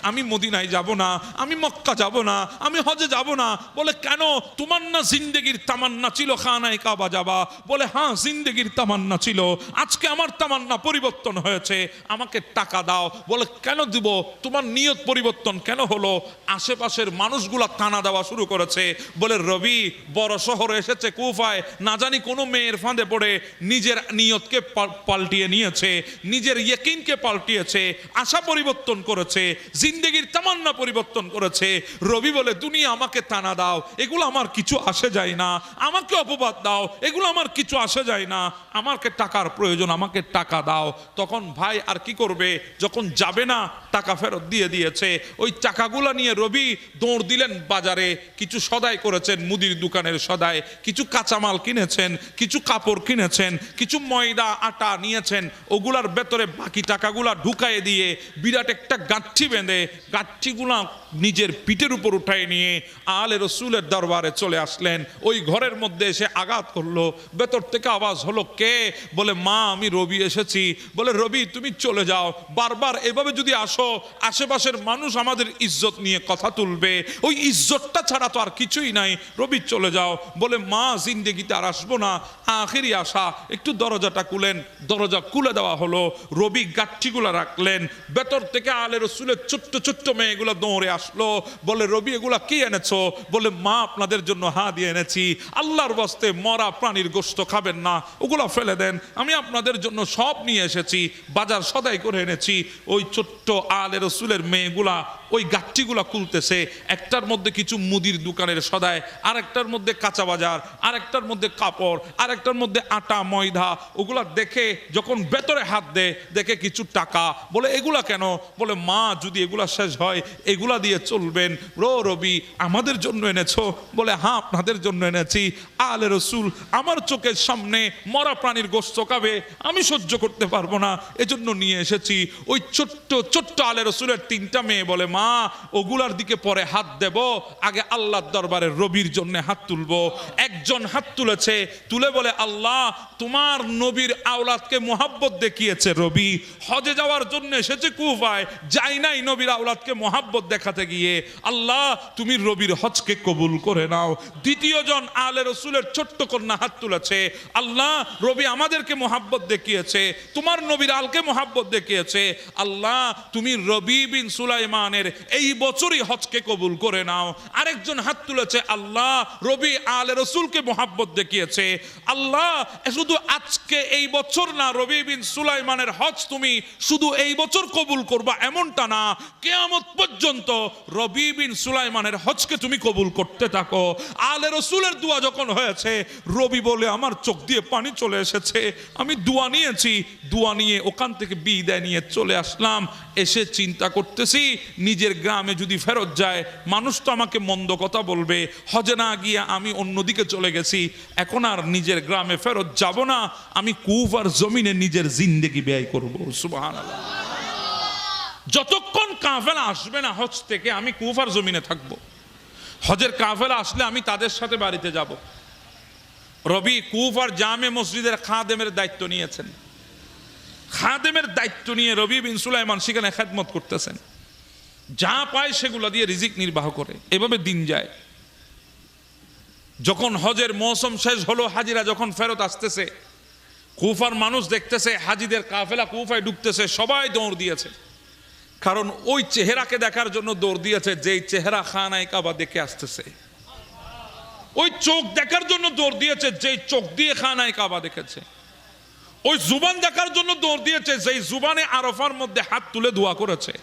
A: আমি মদিনায় যাব না, আমি মক্কা যাব না, আমি হজে যাব না। বলে কেন? তোমার না জিন্দেগির তামান্না ছিল খানায় কাবা যাবা? বলে হ্যাঁ, জিন্দেগির তামান্না ছিল, আজকে আমার তামান্না পরিবর্তন হয়েছে, আমাকে টাকা দাও। বলে কেন দিব? তোমার নিয়ত পরিবর্তন কেন হলো? আশেপাশের মানুষগুলা টানা দেওয়া শুরু করেছে। বলে রবি বড় শহরে এসেছে কুফায়, না জানি কোনো মেয়ের ফাঁদে পড়ে নিজের নিয়তকে পাল্টিয়ে নিয়েছে, নিজের ইয়াকিনকে পাল্টিয়েছে, আশা পরিবর্তন করেছে, জিন্দেগির তামান্না পরিবর্তন করেছে। রবি বলে, দুনিয়া আমাকে টানা দাও, এগুলো আমার কিছু আসে যায় না, আমাকে অপবাদ দাও, এগুলো আমার কিছু আসে যায় না, আমাকে টাকার প্রয়োজন, আমাকে টাকা দাও। তখন ভাই আর কি করবে? যখন যাবে না, টাকা ফেরত দিয়ে দিয়েছে। ওই টাকাগুলো নিয়ে রবি দৌড় দিলেন বাজারে, কিছু সদাই করেছেন, মুদির দোকানের সদাই, কিছু কাঁচামাল কিনেছেন, কিছু কাপড় কিনেছেন, কিছু ময়দা আটা নিয়েছেন, ওগুলার ভেতরে বাকি টাকাগুলা ঢুকায় দিয়ে বিরাট একটা গাঁঠি বেঁধে গাঁঠিগুলা নিজের পিঠের উপর উঠায় নিয়ে আলে রসুলের দরবারে চলে আসলেন। ওই ঘরের মধ্যে এসে আঘাত করলো, ভেতর থেকে আওয়াজ হলো, কে? বলে মা আমি রবি এসেছি। বলে রবি তুমি চলে যাও, বারবার এভাবে যদি আসো আশেপাশের মানুষ আমাদের ইজ্জত নিয়ে কথা তুলবে, ওই ইজ্জতটা ছাড়া তো আর কিছুই নাই, রবি চলে যাও। বলে মা জিন্দেগিতে আর আসবো না, আখেরি আশা একটু দরজাটা খুলেন। দরজা খুলে দেওয়া হলো। রবি গাঠটিগুলো রাখলেন। ভেতর থেকে আলে রসুলের ছোট্ট ছোট্ট মেয়েগুলো দৌড়ে আসলো। বলে রবি এগুলা কি এনেছো? বলে মা আপনাদের জন্য দিয়ে এনেছি। আল্লাহর বাস্তে মরা প্রাণীর গোশত খাবেন না, ওগুলা ফেলে দেন, আমি আপনাদের জন্য সব নিয়ে এসেছি, বাজার সদাই করে এনেছি। ওই ছোট্ট আলে রসুলের মেয়েগুলা ওই গাঠটিগুলা খুলতেছে। একটার মধ্যে কিছু মুদির দোকানের সদাই, আরেকটার মধ্যে কাঁচা বাজার, আরেকটার মধ্যে কাপড়, আরেকটার মধ্যে আটা ময়দা। ওগুলা দেখে যখন ভেতরে হাত দেয়, দেখে কিছু টাকা। বলে এগুলা কেন? বলে মা যদি এগুলা শেষ হয় এগুলা দিয়ে চলবেন। রবি আমাদের জন্য এনেছো? বলে হ্যাঁ আপনাদের জন্য এনেছি। আলে রসুল আমার চোখের সামনে মরা প্রাণীর গোশত খাবে, আমি সহ্য করতে পারবো না, এজন্য নিয়ে এসেছি। ওই ছোট্ট ছোট্ট আলে রসুলের 3টা মেয়ে বলে মা ওগুলার দিকে পরে হাত দেব, আগে আল্লাহর দরবারে রবির জন্য হাত তুলবো। একজন হাত তুলেছে, তুলে বলে আল্লাহ তোমার নবীর আওলাদকে মোহাব্বত দেখিয়েছে রবি, হজে যাওয়ার জন্য এসেছে কুফায়, যাই নাই নবীর আওলাদকে মোহাব্বত দেখাতে গিয়ে, আল্লাহ তুমি রবির হজকে কবুল করে নাও। দ্বিতীয় জন আলে রসুলের ছোট্ট কন্যা হাত তুলেছে, আল্লাহ রবি আমাদেরকে মোহাব্বত দেখিয়েছে, তোমার নবীর আলকে মোহাব্বত দেখিয়েছে, আল্লাহ তুমি রবি বিন সুলাইমানের এই বছরই হজকে কবুল করে নাও। আরেকজন হাত তুলেছে, আল্লাহ রবি আলে রসুলকে মোহাব্বত দেখিয়েছে, আল্লাহ শুধু আজকে এই বছর না, রবি বিন সুলাইমানের হজ তুমি শুধু এই বছর কবুল করবা এমনটা না, কিয়ামত পর্যন্ত রবি বিন সুলাইমানের হজকে তুমি কবুল করতে থাকো। আলে রসুলের দোয়া যখন হয়েছে, রবি বলে আমার চোখ দিয়ে পানি চলে এসেছে, আমি দোয়া নিয়েছি, দোয়া নিয়ে ওখান থেকে বিদায় নিয়ে চলে আসলাম। এসে চিন্তা করতেছি নিজের গ্রামে যদি ফেরত যায় মানুষ তো আমাকে মন্দ কথা বলবে, হজে না গিয়ে আমি অন্যদিকে চলে গেছি, এখন আর নিজের গ্রামে ফেরত যাব না, আমি কুফার জমিনে নিজের জিন্দেগি ব্যয় করব। সুবহানাল্লাহ। যতক্ষণ কাফেলা আসবে না হজ থেকে আমি কুফার জমিনে থাকব। হজের কাফেলা আসলে আমি তাদের সাথে বাড়িতে যাব। রবি কুফার জামে মসজিদের খাদেমের দায়িত্ব নিয়েছেন। খাদেমের দায়িত্ব নিয়ে রবি বিন সুলাইমান সেখানে খেদমত করতেছেন। যা পায় সেগুলো দিয়ে রিজিক নির্বাহ করে, এভাবে দিন যায়। যখন হজের মৌসুম শেষ হলো, হাজিরা যখন ফেরত আসতেছে, কুফার মানুষ দেখতেছে হাজিদের কাফেলা কুফায় ঢুকতেছে, সবাই দৌড় দিয়েছে। কারণ ওই চেহারাকে দেখার জন্য দৌড় দিয়েছে যেই চেহারা খানায়ে কাবা দেখে আসতেছে। ওই চোখ দেখার জন্য দৌড় দিয়েছে যেই চোখ দিয়ে খানায়ে কাবা দেখেছে। ওই জুবান দেখার জন্য দৌড় দিয়েছে যেই জুবানে আরাফার মধ্যে হাত তুলে দোয়া করেছে।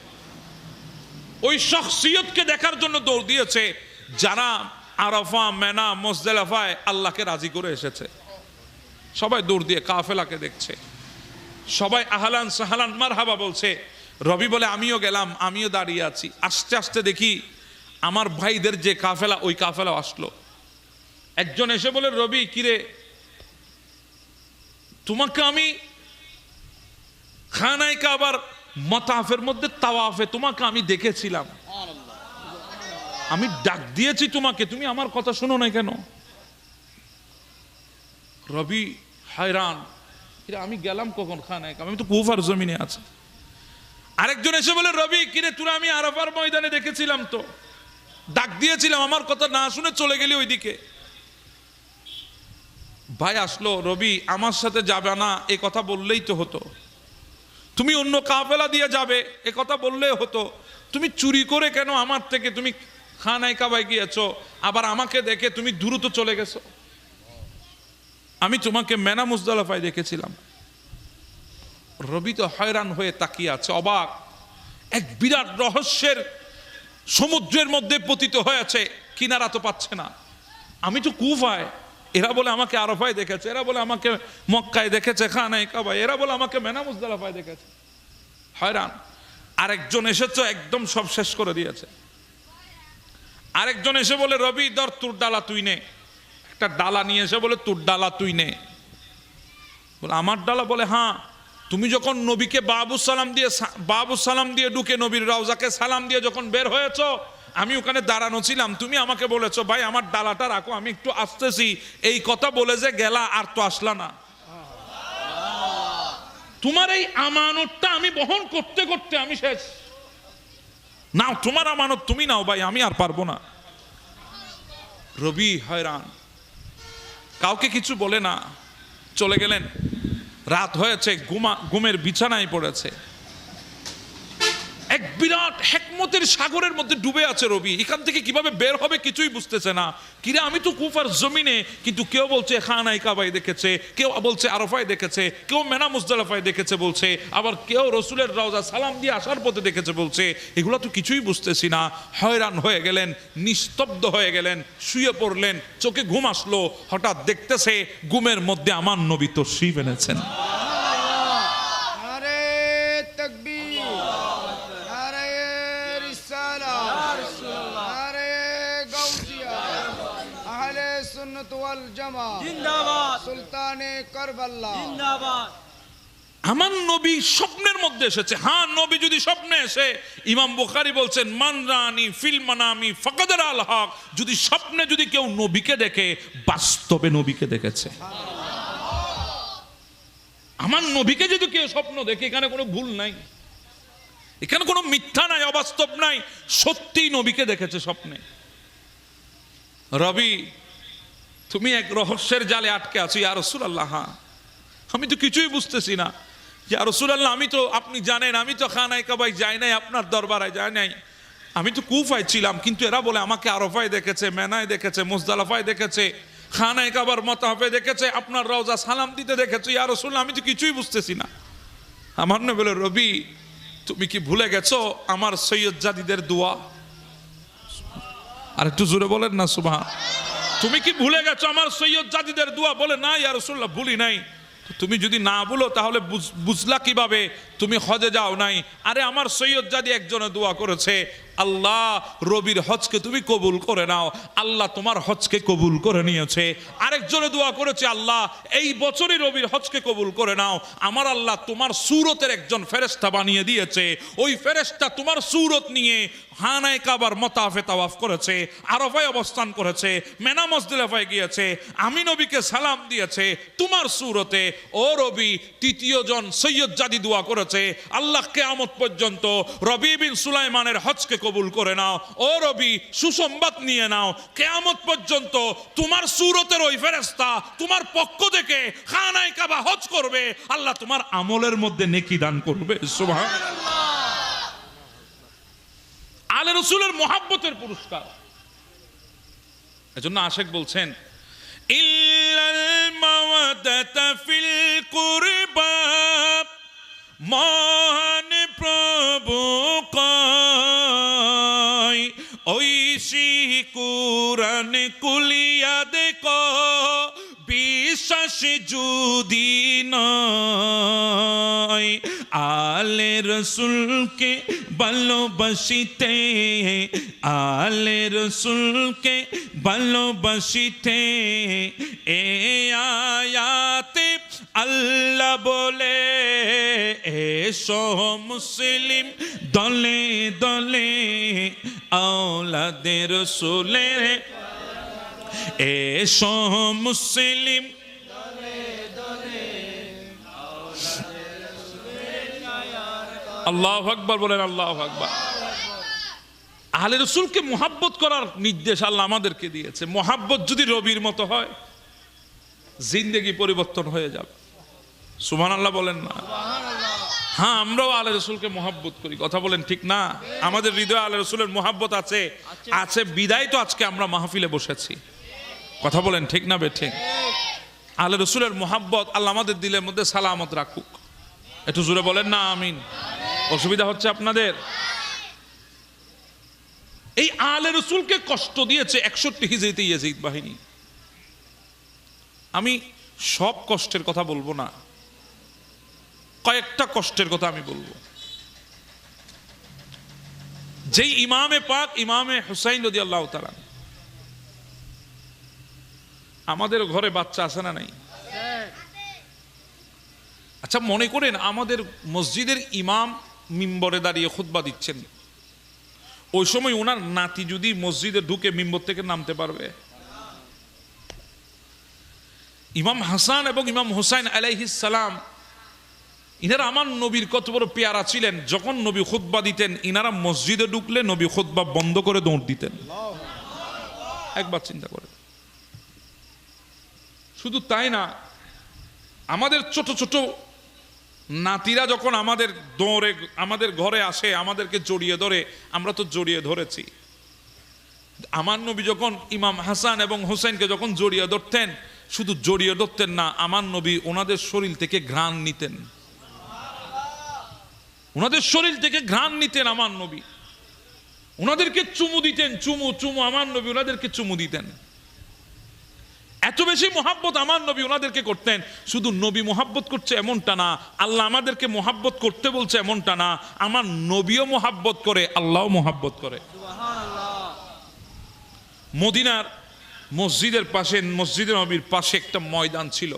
A: ওই শখসিয়তকে দেখার জন্য দৌড় দিয়েছে যারা আরাফা মেনা মুজদালিফায় আল্লাহকে রাজি করে এসেছে। সবাই দৌড় দিয়ে কাফেলাকে দেখছে, সবাই আহলান সাহলান মারহাবা বলছে। রবি বলে আমিও গেলাম, আমিও দাঁড়িয়ে আছি। আস্তে আস্তে দেখি আমার ভাইদের যে কাফেলা, ওই কাফেলা আসলো। একজন এসে বলে রবি কিরে, তোমাকে আমি খানায়ে কাবার মাতাফের মধ্যে তাওয়াফে তোমাকে আমি দেখেছিলাম, আমি ডাক দিয়েছি তোমাকে, তুমি আমার কথা শোনো না কেন? রবি হায়রান, আমি গেলাম কখন খানায়ে কাবা? আমি তো কুফার জমিনে আছি। আরেকজন এসে বলে রবি কিরে, তুই আমি আরাফার ময়দানে দেখেছিলাম, তো ডাক দিয়েছিলাম, আমার কথা না শুনে চলে গেলি ওইদিকে। ভাই আসলো, রবি আমার সাথে যাবে না এ কথা বললেই তো হতো, তুমি অন্য কাফেলা দিয়ে যাবে এ কথা বললেই হতো, তুমি চুরি করে কেন আমার থেকে তুমি খানায়ে কাবায় গিয়েছো, আবার আমাকে দেখে তুমি দ্রুত চলে গেছো? আমি তোমাকে মেনা মুজদালিফায় দেখেছিলাম। রবি তো হয়রান হয়ে তাকিয়ে আছে, অবাক। এক বিরাট রহস্যের সমুদ্রের মধ্যে পতিত হয়েছে, কিনারা তো পাচ্ছে না। আমি তো কুফায়, এরা বলে আমাকে আরাফায় দেখেছে, এরা বলে আমাকে মক্কায় দেখেছে খানায়ে কাবায়, এরা বলে আমাকে মেনা মুজদালিফায় দেখেছে। হয়রান। আরেকজন এসেছে, একদম সব শেষ করে দিয়েছে। আরেকজন এসে বলে রবি ধর তোর ডালা তুই নে। একটা ডালা নিয়ে এসে বলে তোর ডালা তুই নে। বলে আমার ডালা? বলে হ্যাঁ, তুমি যখন নবীকে বাবু সালাম দিয়ে ঢুকে নবীর রওজাকে সালাম দিয়ে যখন বের হয়েছো, আমি ওখানে দাঁড়ানো ছিলাম, তুমি আমাকে বলেছো ভাই আমার ডালাটা রাখো, আমি একটু আসতেছি, এই কথা বলে যে গেলা, আর তো আসলা না। তোমার এই আমানতটা আমি বহন করতে করতে আমি শেষ। নাও তোমার আমানত তুমি নাও ভাই, আমি আর পারবো না। রবি হয়রান, কাউকে কিছু বলে না, চলে গেলেন, রাত হয়েছে, ঘুমের বিছানায় পড়েছে। এক বিরাট হেকমতের সাগরের মধ্যে ডুবে আছে রবি, এখান থেকে কিভাবে বের হবে কিছুই বুঝতেছে না। কিরে আমি তো কুফার জমিনে, কিন্তু কেউ বলছে খানায় কাবায় দেখেছে, কেউ বলছে আরফায় দেখেছে, কেউ মেনা মুজদালিফায় দেখেছে বলছে, আবার কেউ রসুলের রওজা সালাম দিয়ে আসার পথে দেখেছে বলছে। এগুলো তো কিছুই বুঝতেছি না। হয়রান হয়ে গেলেন, নিস্তব্ধ হয়ে গেলেন, শুয়ে পড়লেন, চোখে ঘুম আসলো। হঠাৎ দেখতেছে ঘুমের মধ্যে আমার নবী তশরিফ এনেছেন। আমার নবী স্বপ্নের মধ্যে এসেছে। হ্যাঁ, নবী যদি স্বপ্নে এসে, ইমাম বুখারী বলছেন মান রানি ফিল মানামি ফাকাদ রাল হক, যদি স্বপ্নে যদি কেউ নবীকে দেখে, বাস্তবে নবীকে দেখেছে। আমার নবীকে যদি কেউ স্বপ্ন দেখে, এখানে কোনো ভুল নাই, এখানে কোনো মিথ্যা নাই, অবাস্তব নাই, সত্যি নবীকে দেখেছে স্বপ্নে। রবি, তুমি এক রহস্যের জালে আটকে আছো ইয়া রাসূলুল্লাহ। হ্যাঁ, আমি তো কিছুই বুঝতেছি না ইয়া রাসূলুল্লাহ। আমি তো, আপনি জানেন, আমি তো খানায় কাবায় যাই নাই, আপনার দরবারে যাই নাই, আমি তো কুফায় ছিলাম, কিন্তু এরা বলে আমাকে আরফায় দেখেছে, মেনায় দেখেছে, মুজদালিফায় দেখেছে, খানায় কাবার মতাফে দেখেছে, আপনার রওজা সালাম দিতে দেখেছে ইয়া রাসূলুল্লাহ। আমি তো কিছুই বুঝতেছি না। আমার নবী বলে, রবি তুমি কি ভুলে গেছো আমার সৈয়দ জাদিদের দোয়া? আর একটু জোরে বলেন না সুবহান। তুমি কি ভুলে গেছো আমার সৈয়দ জাদিদের দোয়া? বলে না ইয়া রাসূলুল্লাহ, ভুলি নাই। তুমি যদি না বলো তাহলে বুঝলা কিভাবে তুমি হজে যাও নাই? আরে আমার সৈয়দ জাদি একজনে দোয়া করেছে, আল্লাহ রবির হজকে তুমি কবুল করে নাও। আল্লাহ তোমার হজকে কবুল করে নিয়েছে। আরেকজনে দোয়া করেছে, আল্লাহ এই বছরই রবির হজকে কবুল করে নাও। আমার আল্লাহ তোমার সূরতের একজন ফেরেশতা বানিয়ে দিয়েছে। ওই ফেরেশতা তোমার সূরত নিয়ে খানায়ে কাবার মতাফে তাওয়াফ করেছে, আরাফায় অবস্থান করেছে, মেনা মুজদালিফায় গিয়েছে, আমি নবীকে সালাম দিয়েছে তোমার সূরতে। ও রবি, তৃতীয় জন সৈয়দ জাদি দোয়া করেছে, আল্লাহ কিয়ামত পর্যন্ত রবি বিন সুলাইমানের হজকে কবুল করে নাও। ও রবি, সুসংবাদ নিয়ে নাও, কিয়ামত পর্যন্ত তোমার সূরতের ওই ফেরেশতা তোমার পক্ষ থেকে খানায়ে কাবা হজ করবে, আল্লাহ তোমার আমলের মধ্যে নেকি দান করবে। সুবহানাল্লাহ। আলে রাসূলের মুহাব্বতের পুরস্কার। এজন্য আশিক বলছেন, ইল্লাল মাওয়াদাতা ফিল কুরবা, মহান প্রভু কয় ঐশী কুরআন কুলিয়া দেখ, বিশ্বাস যদি নয় আলে রসুলকে ভালোবাসিতে, আলে রসুলকে ভালোবাসিতে, এ আয়াতে আল্লাহ বলে এসো মুসলিম দলে দলে, আওলাদে রসুলের এসো মুসলিম দলে দলে, আল্লাহু আকবার বলেন, আল্লাহু আকবার। আহলে রাসূলকে মুহাব্বত করার নির্দেশ আল্লাহ আমাদেরকে দিয়েছে। মুহাব্বত যদি রবির মতো হয়, জিন্দেগি পরিবর্তন হয়ে যাবে। সুবহানাল্লাহ বলেন না? হ্যাঁ, আমরাও আহলে রাসূলকে মুহাব্বত করি, কথা বলেন ঠিক না? আমাদের হৃদয়ে আহলে রাসূলের মুহাব্বত আছে, আছে বিদায় তো আজকে আমরা মাহফিলে বসেছি, কথা বলেন ঠিক না বেঠিক? আহলে রাসূলের মুহাব্বত আল্লাহ আমাদের দিলের মধ্যে সালামত রাখুক। একটু জোরে বলেন না আমিন। অসুবিধা হচ্ছে আপনাদের? এই আহলে রাসূলকে কষ্ট দিয়েছে 61 হিজরিতে ইয়াজিদ বাহিনী। আমি সব কষ্টের কথা বলবো না, কয়েকটা কষ্টের কথা আমি বলবো। যেই ইমামে পাক ইমামে হুসাইন রাদিয়াল্লাহু তাআলা, আমাদের ঘরে বাচ্চা আছে না নাই? আচ্ছা, মনে করেন আমাদের মসজিদের ইমাম মিম্বরে দাঁড়িয়ে খুতবা দিচ্ছেন, ওই সময় ওনার নাতি যদি মসজিদে ঢুকে মিম্বর থেকে নামতে পারবে? ইমাম হাসান এবং ইমাম হুসাইন আলাইহিস সালাম, ইনারা আমার নবীর কত বড় পেয়ারা ছিলেন। যখন নবী খুতবা দিতেন, ইনারা মসজিদে ঢুকলে নবী খুতবা বন্ধ করে দৌড় দিতেন। একবার চিন্তা করে। শুধু তাই না, আমাদের ছোট ছোট নাতিরা যখন আমাদের ঘরে আসে, আমাদেরকে জড়িয়ে ধরে, আমরা তো জড়িয়ে ধরেছি। আমার নবী যখন ইমাম হাসান এবং হোসেনকে যখন জড়িয়ে ধরতেন, শুধু জড়িয়ে ধরতেন না, আমার নবী ওনাদের শরীর থেকে ঘ্রাণ নিতেন। ওনাদের শরীর থেকে ঘ্রাণ নিতেন আমার নবী, ওনাদেরকে চুমু দিতেন, চুমু আমার নবী ওনাদেরকে চুমু দিতেন। এত বেশি মোহাব্বত আমার নবী ওনাদেরকে করতেন। শুধু নবী মোহাব্বত করছে এমনটা না, আল্লাহ আমাদেরকে মোহাব্বত করতে বলছে এমনটা না, আমার নবীও মোহাব্বত করে, আল্লাহও মোহাব্বত করে। মদিনার মসজিদের পাশে, মসজিদের নবীর পাশে একটা ময়দান ছিল।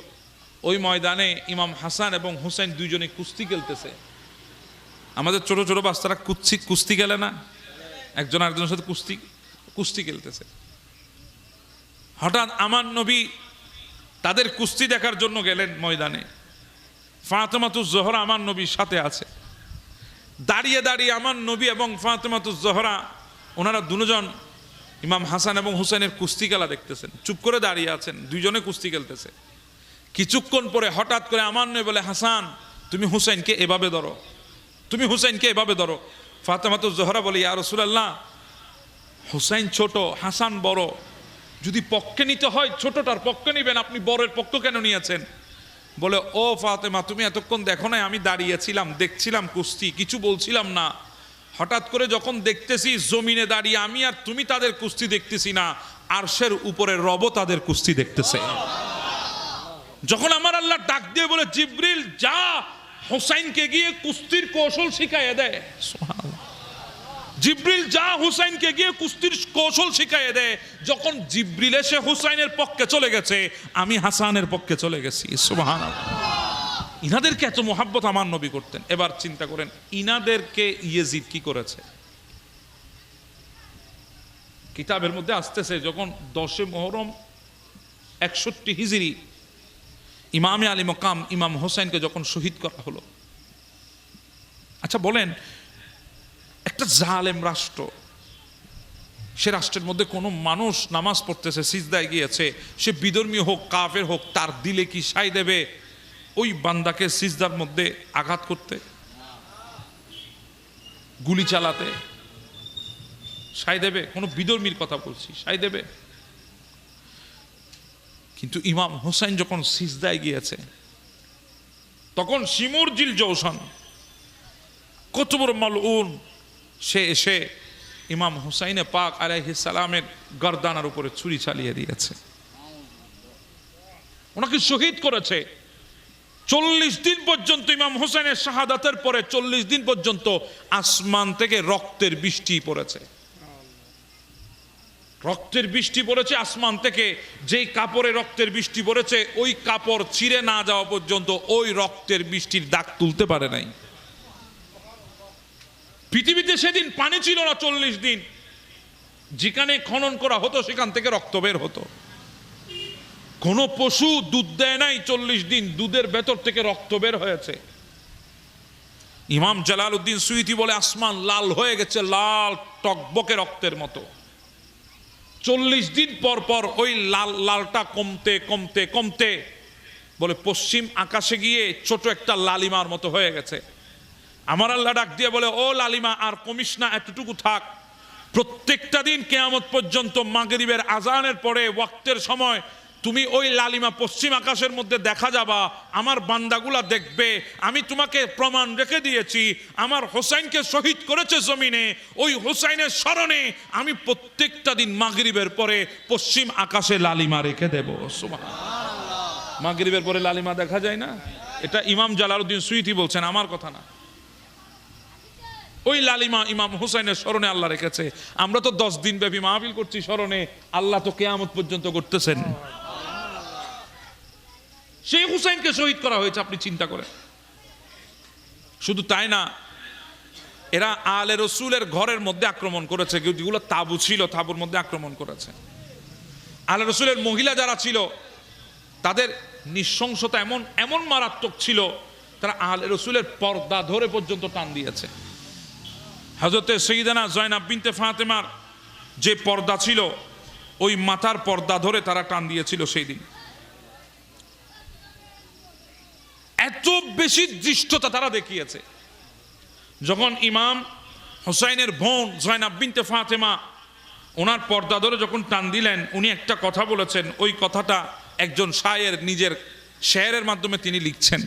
A: ওই ময়দানে ইমাম হাসান এবং হুসেন দুইজনে কুস্তি খেলতেছে। আমাদের ছোট ছোট বাচ্চারা কুস্তি খেলে না, একজন আরেকজনের সাথে কুস্তি খেলতেছে। হঠাৎ আমার নবী তাদের কুস্তি দেখার জন্য গেলেন ময়দানে। ফাতেমাতুজ জোহরা আমার নবীর সাথে আছে। দাঁড়িয়ে দাঁড়িয়ে আমার নবী এবং ফাতেমাতুজ জোহরা ওনারা দুজন ইমাম হাসান এবং হুসেনের কুস্তি খেলা দেখতেছেন, চুপ করে দাঁড়িয়ে আছেন, দুইজনে কুস্তি খেলতেছে। কিছুক্ষণ পরে হঠাৎ করে আমার নবী বলে, হাসান তুমি হুসেনকে এভাবে ধরো, তুমি হুসেনকে এভাবে ধরো। ফাতেমাতুজ জোহরা বলে, ইয়া রাসূলুল্লাহ, হুসেন ছোট, হাসান বড়, যদি পক্ষে নিতে হয় ছোটটার পক্ষে নিবেন, আপনি বড়ের পক্ষ কেন নিয়েছেন? বলে, ও ফাতেমা, তুমি এতক্ষণ দেখো না আমি দাঁড়িয়েছিলাম, দেখছিলাম কুস্তি, কিছু বলছিলাম না। হঠাৎ করে যখন দেখতেছি জমিনে দাঁড়িয়ে আমি আর তুমি তাদের কুস্তি দেখতেছি না, আরশের উপরে রব তাদের কুস্তি দেখতেছে। যখন আমার আল্লাহ ডাক দিয়ে বলে, জিবরিল যা হুসাইনকে গিয়ে কুস্তির কৌশল শিখাইয়ে দেয়। সুবহানাল্লাহ। জিবরিল যা হুসাইনকে গিয়ে কুস্তির কৌশল শিখাইয়ে দেয়। যখন জিবরিল এসে হুসাইনের পক্ষে চলে গেছে, আমি হাসানের পক্ষে চলে গেছি। সুবহানাল্লাহ। ইনাদেরকে এত মোহাব্বত আমার নবী করতেন। এবার চিন্তা করেন ইনাদেরকে ইয়েজিদ কি করেছে। কিতাবের মধ্যে আসতেছে, যখন 10 মুহররম 61 হিজরি ইমামে আলী মকাম ইমাম হোসেনকে যখন শহীদ করা হলো। আচ্ছা বলেন, একটা জালেম রাষ্ট্র, সে রাষ্ট্রের মধ্যে কোনো মানুষ নামাজ পড়তেছে, সিজদায় গিয়েছে, সে বিধর্মী হোক কাফের হোক, তার দিলে কি সাই দেবে ওই বান্দাকে সিজদার মধ্যে আঘাত করতে, গুলি চালাতে? সাই দেবে? কোনো বিধর্মীর কথা বলছি, সাই দেবে? কিন্তু ইমাম হোসেন যখন সিজদায় গিয়েছে, তখন শিমুরজিল জৌসান, কত বড় মালউন, সে এসে ইমাম হুসাইনে পাক আলাইহিস সালামের গর্দানার উপরে ছুরি চালিয়ে দিয়েছে, ওনাকে শহীদ করেছে। 40 দিন পর্যন্ত ইমাম হুসাইনের শাহাদাতের পরে 40 দিন পর্যন্ত আসমান থেকে রক্তের বৃষ্টি পড়েছে, রক্তের বৃষ্টি পড়েছে আসমান থেকে। যেই কাপড়ে রক্তের বৃষ্টি পড়েছে, ওই কাপড় ছিঁড়ে না যাওয়া পর্যন্ত ওই রক্তের বৃষ্টির দাগ তুলতে পারে নাই। পৃথিবীতে সেদিন পানি ছিল না 40 দিন। যেখানে খনন করা হতো সেখান থেকে রক্ত বের হতো। কোন পশু দুধ দেয় নাই 40 দিন, দুধের ভেতর থেকে রক্ত বের হয়েছে। ইমাম জালালউদ্দিন সুয়ুতি বলে, আসমান লাল হয়ে গেছে, লাল টকবকে রক্তের মতো। 40 দিন পর পর ওই লালটা কমতে কমতে কমতে বলে পশ্চিম আকাশে গিয়ে ছোট একটা লালিমার মতো হয়ে গেছে। আমার আল্লাহ ডাক দিয়ে বলে, ও লালিমা আর কমিস না, এতটুকু থাক। প্রত্যেকটা দিন কিয়ামত পর্যন্ত মাগরিবের আজানের পরে ওয়াক্তের সময় তুমি ওই লালিমা পশ্চিম আকাশের মধ্যে দেখা যাবা, আমার বান্দাগুলা দেখবে। আমি তোমাকে প্রমাণ রেখে দিয়েছি, আমার হোসাইনকে শহীদ করেছে জমিনে, ওই হোসাইনের স্মরণে আমি প্রত্যেকটা দিন মাগরিবের পরে পশ্চিম আকাশে লালিমা রেখে দেব। সুবহানাল্লাহ। মাগরিবের পরে লালিমা দেখা যায় না? এটা ইমাম জালালউদ্দিন সুয়ুতি বলছেন, আমার কথা না। ওই লালিমা ইমাম হুসাইনের স্মরণে আল্লাহ রেখেছে। আমরা তো 10 দিন ব্যাপী মাহফিল করছি স্মরণে, আল্লাহ তো কিয়ামত পর্যন্ত করতেছেন। সেই হুসাইনকে শহীদ করা হয়েছে, আপনি চিন্তা করেন। শুধু তাই না, এরা আলে রসুলের ঘরের মধ্যে আক্রমণ করেছে, যেগুলো তাবু ছিল তাবুর মধ্যে আক্রমণ করেছে। আলে রসুলের মহিলা যারা ছিল তাদের নৃশংসতা এমন এমন মারাত্মক ছিল, তারা আলে রসুলের পর্দা ধরে পর্যন্ত টান দিয়েছে। হযরতে সৈয়দানা জয়নাব বিনতে ফাতেমার যে পর্দা ছিল, ওই মাথার পর্দা ধরে তারা টান দিয়েছিল সেই দিন। বেশি দৃষ্টতা তারা দেখিয়েছে। যখন ইমাম হুসাইনের বোন জয়নাব বিনতে ফাতেমা ওনার পর্দা ধরে যখন টান দিলেন, উনি একটা কথা বলেছেন, ওই কথাটা একজন শায়ের নিজের শেয়ারের মাধ্যমে তিনি লিখছেন,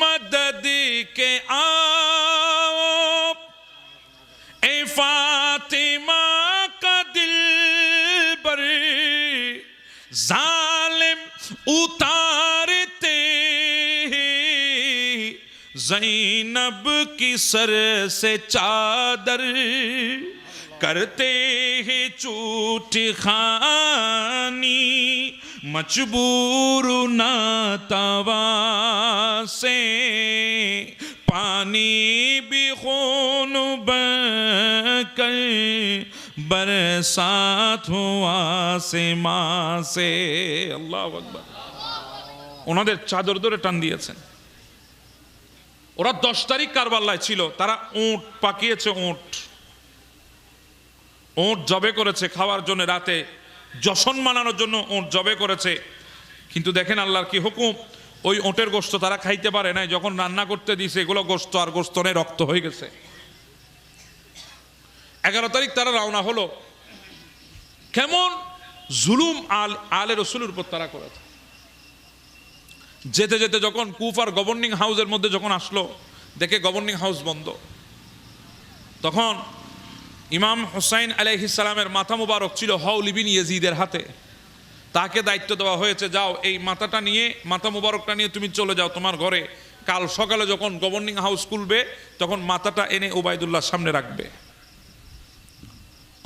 A: মদদ কে आओ ए फातिमा का दिल पर जालिम उतारते ज़ैनब की सर से चादर करते हैं चूट खानी मजबूर ना तवा से पानी भी खून बहकर बरसात हुआ से माँ से। अल्लाह अकबर। ওনাদের চাদর ধরে টান দিয়েছেন। ওরা 10 তারিখ কারবালায় ছিল, তারা উট পাকিয়েছে, উট জবে করেছে খাওয়ার জন্য, রাতে জশন মানানোর জন্য উট জবে করেছে। কিন্তু দেখেন আল্লাহর কি হুকুম, ওই ওটের গোশত তারা খাইতে পারে নাই, যখন রান্না করতে দিয়েছে এগুলো গোশত আর গোশত নেই, রক্ত হয়ে গেছে। 11 তারিখ তারা রওনা হলো। কেমন জুলুম আলে রসুলের উপর তারা করেছে। যেতে যেতে যখন কুফার গভর্নিং হাউসের মধ্যে যখন আসলো, দেখে গভর্নিং হাউস বন্ধ। তখন ইমাম হুসাইন আলাইহিস সালামের মাথা মুবারক ছিল হাউল ইবনে ইয়াজিদের হাতে। তাকে দায়িত্ব দেওয়া হয়েছে, যাও এই মাথা মুবারকটা নিয়ে তুমি চলে যাও তোমার ঘরে, কাল সকালে যখন গভর্নিং হাউস খুলবে তখন মাথাটা এনে ওবায়দুল্লাহর সামনে রাখবে।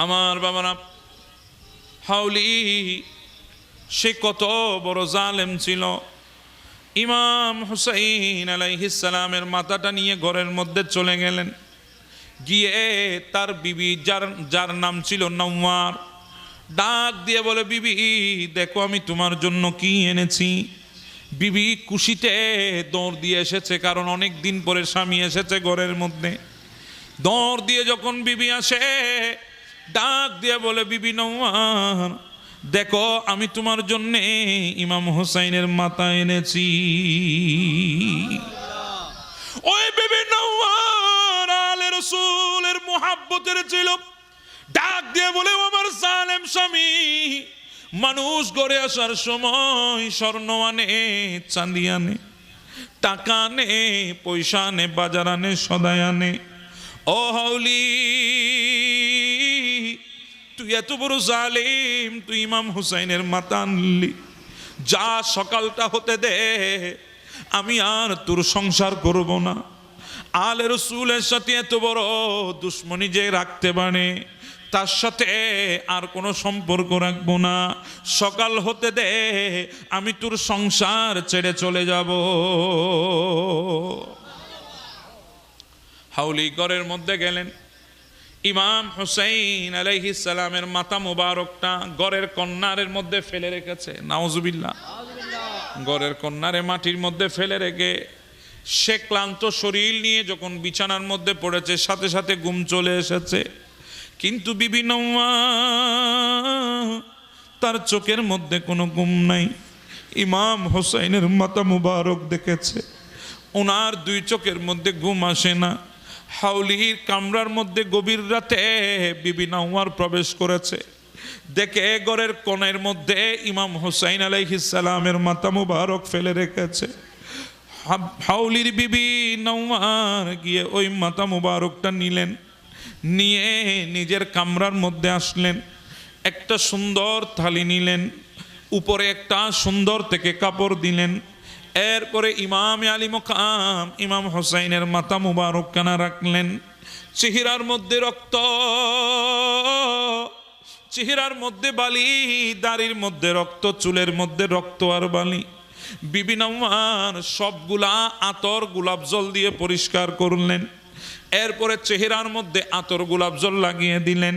A: আমার বাবারা, হাউলি সে কত বড় জালেম ছিল। ইমাম হুসাইন আলাইহিস সালামের মাথাটা নিয়ে ঘরের মধ্যে চলে গেলেন, গিয়ে তার বিবি যার নাম ছিল নওয়ার, ডাক দিয়ে বলে, বিবি দেখো আমি তোমার জন্য কি এনেছি। বিবি খুশিতে দৌড় দিয়ে এসেছে, কারণ অনেক দিন পরে স্বামী এসেছে ঘরের মধ্যে। দৌড় দিয়ে যখন বিবি আসে, ডাক দিয়ে বলে, বিবি নওয়ার দেখো আমি তোমার জন্যে ইমাম হুসাইনের মাথা এনেছি। ওই বিবি নওয়ার আলে রাসূলের মুহাব্বতের ছিল, ডাক দিয়ে বলে, আমার জালেম স্বামী মানুষ ঘরে আসার সময় স্বর্ণ আনে, চাঁদি আনে, টাকা আনে, পয়সা আনে, বাজার আনে, সদাই আনে। ও হাউলি তুই এত বড় জালিম, তুই ইমাম হুসাইনের মাথা আনলি, যা সকালটা হতে দে, আমি আর তোর সংসার করব না। আলে রসুলের সাথে এত বড় দুশ্মনী যে রাখতে পারে, তার সাথে আর কোনো সম্পর্ক রাখবো না। সকাল হতে দে, আমি তোর সংসার ছেড়ে চলে যাব। হাউলি ঘরের মধ্যে গেলেন। ইমাম হুসাইন আলাইহিস সালামের মাথা মুবারকটা ঘরের কর্নারের মধ্যে ফেলে রেখেছে। নাউজুবিল্লাহ। ঘরের কর্নারে মাটির মধ্যে ফেলে রেখে সে ক্লান্ত শরীর নিয়ে যখন বিছানার মধ্যে পড়েছে, সাথে সাথে ঘুম চলে এসেছে। কিন্তু বিবি নওয়ার তার চোখের মধ্যে কোনো ঘুম নাই। ইমাম হুসাইনের মাথা মুবারক দেখেছে, ওনার 2 চোখের মধ্যে ঘুম আসে না। হাউলির কামরার মধ্যে গভীর রাতে বিবি নওয়ার প্রবেশ করেছে, দেখে ঘরের কোণের মধ্যে ইমাম হুসাইন আলাইহিস সালামের মাথা মুবারক ফেলে রেখেছে। হাউলির বিবি নওয়ার গিয়ে ওই মাথা মুবারকটা নিলেন, নিয়ে নিজের কামরার মধ্যে আসলেন। একটা সুন্দর থালি নিলেন, উপরে একটা সুন্দর থেকে কাপড় দিলেন। এরপরে ইমাম আলী মুকাম ইমাম হুসাইনের মাথা মুবারক কানা রাখলেন। চেহারার মধ্যে রক্ত, চেহারার মধ্যে বালি, দাড়ির মধ্যে রক্ত, চুলের মধ্যে রক্ত আর বালি। বিবি নওয়ার সবগুলা আতর গোলাপ জল দিয়ে পরিষ্কার করলেন। এরপরে চেহারার মধ্যে আতর গোলাপ জল লাগিয়ে দিলেন,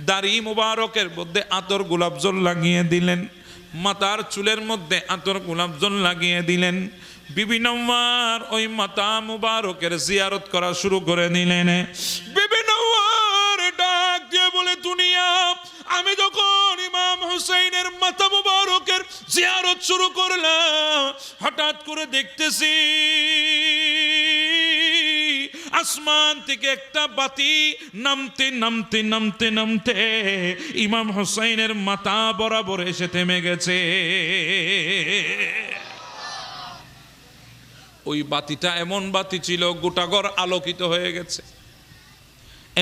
A: দাড়ি মুবারকের মধ্যে আতর গোলাপ জল লাগিয়ে দিলেন, মাথার চুলের মধ্যে আতর গোলাপ জল লাগিয়ে দিলেন। বিবি নওয়ার ওই মাথা মুবারকের জিয়ারত করা শুরু করে দিলেন। বিবি নওয়ার ডাক দিয়ে বলে, দুনিয়া আমি যখন ইমাম হুসাইনের মাথা মুবারকের জিয়ারত শুরু করলাম, হঠাৎ করে দেখতেছি আসমান থেকে একটা বাতি নামতে নামতে নামতে নামতে ইমাম হুসাইনের মাথা বরাবর এসে থেমে গেছে। ওই বাতিটা এমন বাতি ছিল, গোটা ঘর আলোকিত হয়ে গেছে,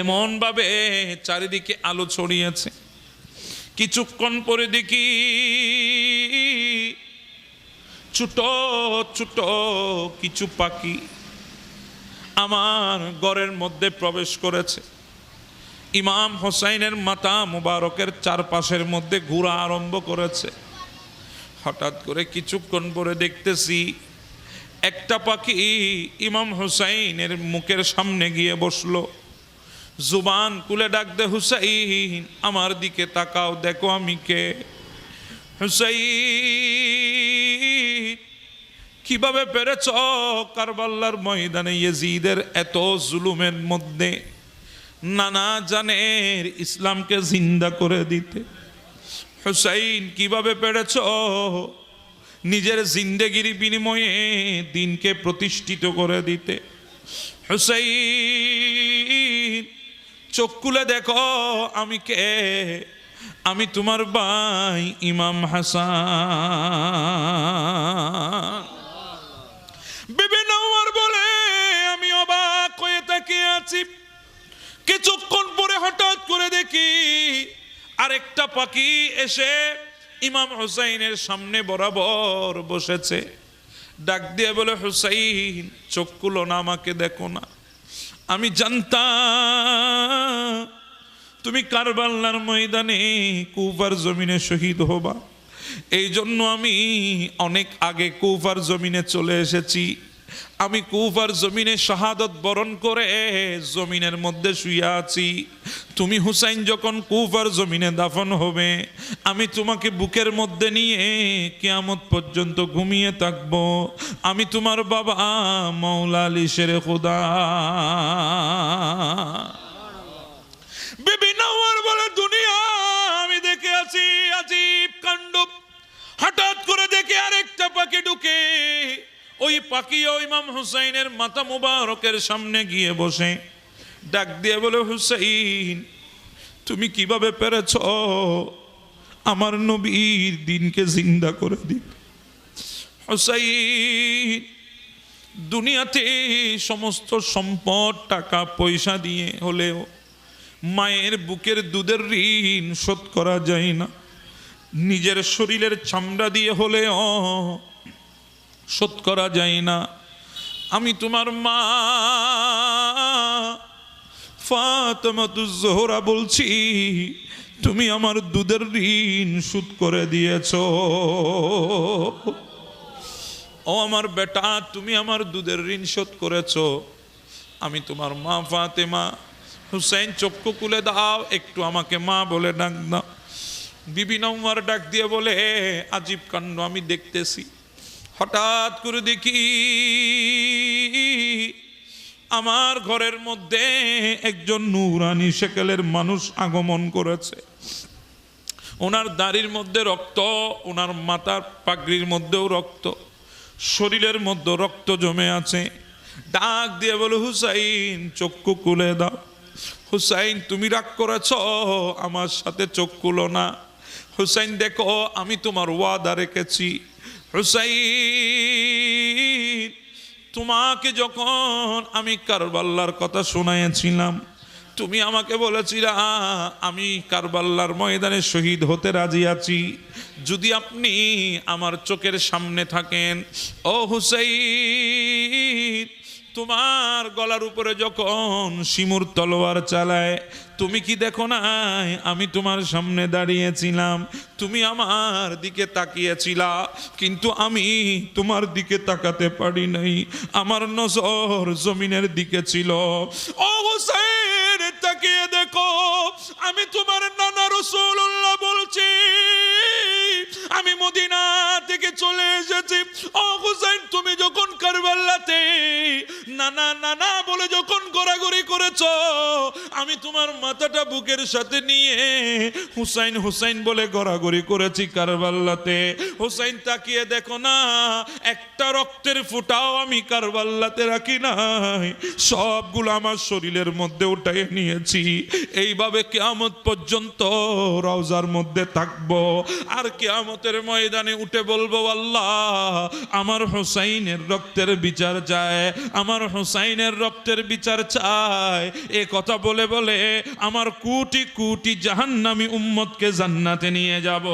A: এমন ভাবে চারিদিকে আলো ছড়িয়েছে। কিছুক্ষণ পরে দেখি ছোট ছোট কিছু পাখি আমার ঘরের মধ্যে প্রবেশ করেছে। ইমাম হোসাইনের মাথা মুবারকের চারপাশের মধ্যে ঘোরা আরম্ভ করেছে। হঠাৎ করে কিছুক্ষণ পরে দেখতেছি একটা পাখি ইমাম হোসাইনের মুখের সামনে গিয়ে বসলো, জুবান খুলে ডাক দে, হুসাইন আমার দিকে তাকাও, দেখো আমি কে। হুসাইন কিভাবে পেরেছ কারবালার ময়দানে ইয়েজিদের এত জুলুমের মধ্যে নানা জানের ইসলামকে জিন্দা করে দিতে? হুসাইন কিভাবে পেরেছ নিজের জিন্দেগির বিনিময়ে দিনকে প্রতিষ্ঠিত করে দিতে? হুসাইন চোখ খুলে দেখো আমি কে, আমি তোমার ভাই ইমাম হাসান। বিবি নওয়ার বলে আমি অবাক হয়ে তাকিয়ে আছি। কিছুক্ষণ পরে হঠাৎ করে দেখি আরেকটা পাখি এসে ইমাম হুসাইনের সামনে বরাবর বসেছে। ডাক দিয়ে বলে, হুসাইন চোখ খুলো না, আমাকে দেখো না। আমি জানতাম তুমি কারবালার ময়দানে কুফার জমিনে শহীদ হবা, এই জন্য আমি অনেক আগে কুফার জমিনে চলে এসেছি। আমি কুফার জমিনে শাহাদত বরণ করে জমিনের মধ্যে শুয়ে আছি। তুমি হুসাইন যখন কুফার জমিনে দাফন হবে, আমি তোমাকে বুকের মধ্যে নিয়ে কিয়ামত পর্যন্ত ঘুমিয়ে থাকব। আমি তোমার বাবা মাওলা আলী শেরে খুদা। বিবি নওয়ার বলে, দুনিয়া আমি দেখে আছি আজীব কাণ্ড। হঠাৎ করে দেখে আরেকটা পাখি ঢুকে, ওই পাখিও ইমাম হুসাইনের মাথা মুবারকের সামনে গিয়ে বসে। ডাক দিয়ে বলে, হুসাইন তুমি কিভাবে পেরেছ আমার নবীর দিনকে জিন্দা করে দিতে? হুসাইন দুনিয়াতে সমস্ত সম্পদ টাকা পয়সা দিয়ে হলেও মায়ের বুকের দুধের ঋণ শোধ করা যায় না, নিজের শরীরের চামড়া দিয়ে হলেও শোধ করা যায় না। আমি তোমার মা ফাতেমাতুজ জোহরা বলছি, তুমি আমার দুধের ঋণ শোধ করে দিয়েছ। ও আমার বেটা, তুমি আমার দুধের ঋণ শোধ করেছ। আমি তোমার মা ফাতেমা। হুসাইন চক্ষু খুলে দাও, একটু আমাকে মা বলে ডাক দাও। বিবি নওয়ার ডাক দিয়ে বলে, আজীব কাণ্ড আমি দেখতেছি। হঠাৎ করে দেখি আমার ঘরের মধ্যে একজন নূরানি শেকেলের মানুষ আগমন করেছে। ওনার দাড়ির মধ্যে রক্ত, ওনার মাথার পাগড়ির মধ্যেও রক্ত, শরীরের মধ্যে রক্ত জমে আছে। ডাক দিয়ে বলে, হুসাইন চক্ষু খুলে দাও। হুসাইন তুমি রাগ করেছ, আমার সাথে চোখ খুলো না। হুসাইন দেখো আমি তোমার ওয়াদা রেখেছি। হুসাইন তোমাকে যখন আমি কারবালার কথা শোনাইছিলাম, তুমি আমাকে বলেছিলা আমি কারবালার ময়দানে শহীদ হতে রাজি আছি যদি আপনি আমার চোখের সামনে থাকেন। ও হুসাইন তোমার গলার উপরে যখন শিমুর তলোয়ার চালায়, তুমি কি দেখো নাই আমি তোমার সামনে দাঁড়িয়েছিলাম, তুমি আমার দিকে তাকিয়েছিলা, কিন্তু আমি তোমার দিকে তাকাতে পারি নাই, আমার নজর জমিনের দিকে ছিল। ও হুসাইন তাকিয়ে দেখো, আমি তোমার নানা রাসূলুল্লাহ বলছি, আমি মদিনা থেকে চলে এসেছি। ও হুসাইন তুমি যখন কারবালাতে না নানা নানা বলে যখন গড়াগড়ি করেছ, আমি তোমার মাথাটা বুকের সাথে নিয়ে হুসাইন হুসাইন বলে গড়াগড়ি করেছি কারবালাতে। হুসাইন তাকিয়ে দেখো না, একটা রক্তের ফোঁটাও আমি কারবালাতে রাখি নাই, সবগুলো আমার শরীরের মধ্যে উঠাই নিয়েছি। এইভাবে কিয়ামত পর্যন্ত রওজার মধ্যে থাকবো, আর কিয়ামতের ময়দানে উঠে বলবো, আল্লাহ আমার হুসাইনের রক্তের বিচার চায়, আমার হুসাইনের রক্তের বিচার চায়। এ কথা বলে বলে আমার কোটি কোটি জাহান্নামী উম্মতকে জান্নাতে নিয়ে যাব।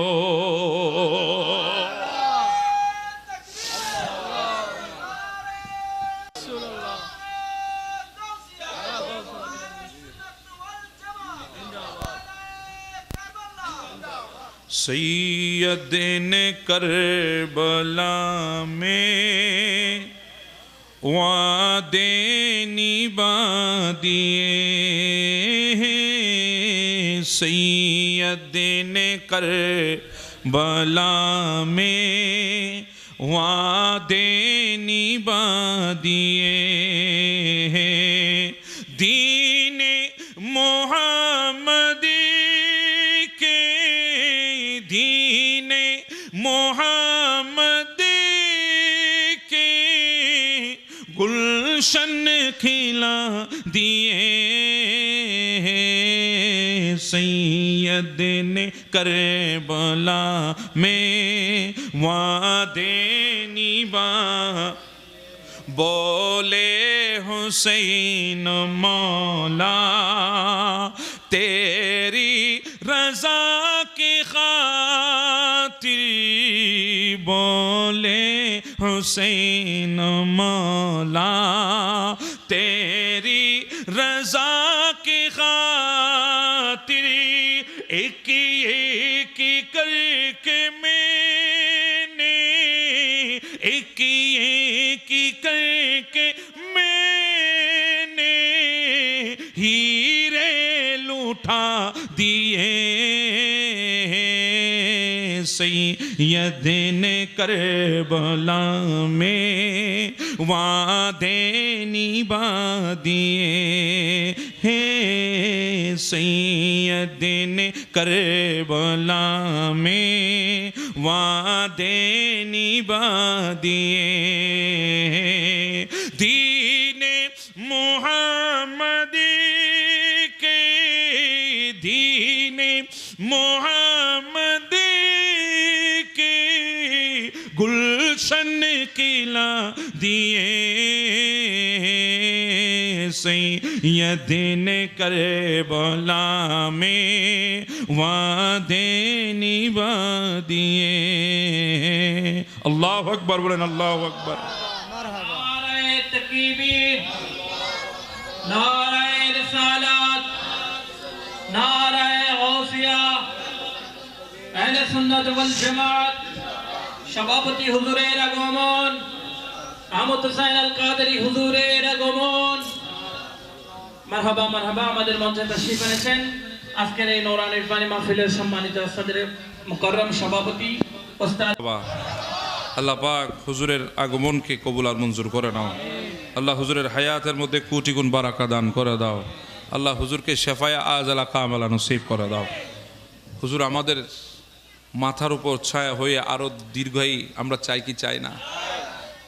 A: سید کربلا میں وعدے نبھا دیے ہیں، سید کربلا میں وعدے نبھا دیے ہیں، دین محمد دین محمد کے گلشن کھلا دیے ہیں، سید نے کربلا میں وعدے نبھا بولے حسین مولا تیری رضا کی خاطر، بولے حسین مولا تیری رضا کی خاطر، ایک ایک کر کے میں نے، ایک ایک کر کے میں نے ہیرے لوٹا دیے، سید نے کربلا میں وعدے نبھا دیے ہیں، سید نے کربلا میں وعدے نبھا دیے ہیں، دین محمد کے، دین محمد کے گلشن کھلا دیے، سید نے کربلا میں وعدے نبھا دیے۔ اللہ اکبر بولیں، اللہ اکبر۔
B: نعرہ تکبیر، نعرہ رسالت، نعرہ غوثیہ، اہل سنت والجماعت সভাপতি হুজুরের আগমন, আহমদ হুসাইন আল কাদেরী হুজুরের আগমন। মারহাবা মারহাবা। আমাদের মঞ্চে তাশরীফ এনেছেন আজকের এই নূরানী ইরফানি মাহফিলের সম্মানিত সদরে মুকাররম সভাপতি ওস্তাদ।
A: আল্লাহ পাক হুজুরের আগমনকে কবুল আর মঞ্জুর করে নাও। আল্লাহ হুজুরের হায়াতের মধ্যে কোটি গুণ বারাকা দান করে দাও। আল্লাহ হুজুরকে শেফায়ে আজলা কামেলা নসিব করে দাও। হুজুর আমাদের মাথার উপর ছায়া হয়ে আরও দীর্ঘায়ী আমরা চাই কি চাই না?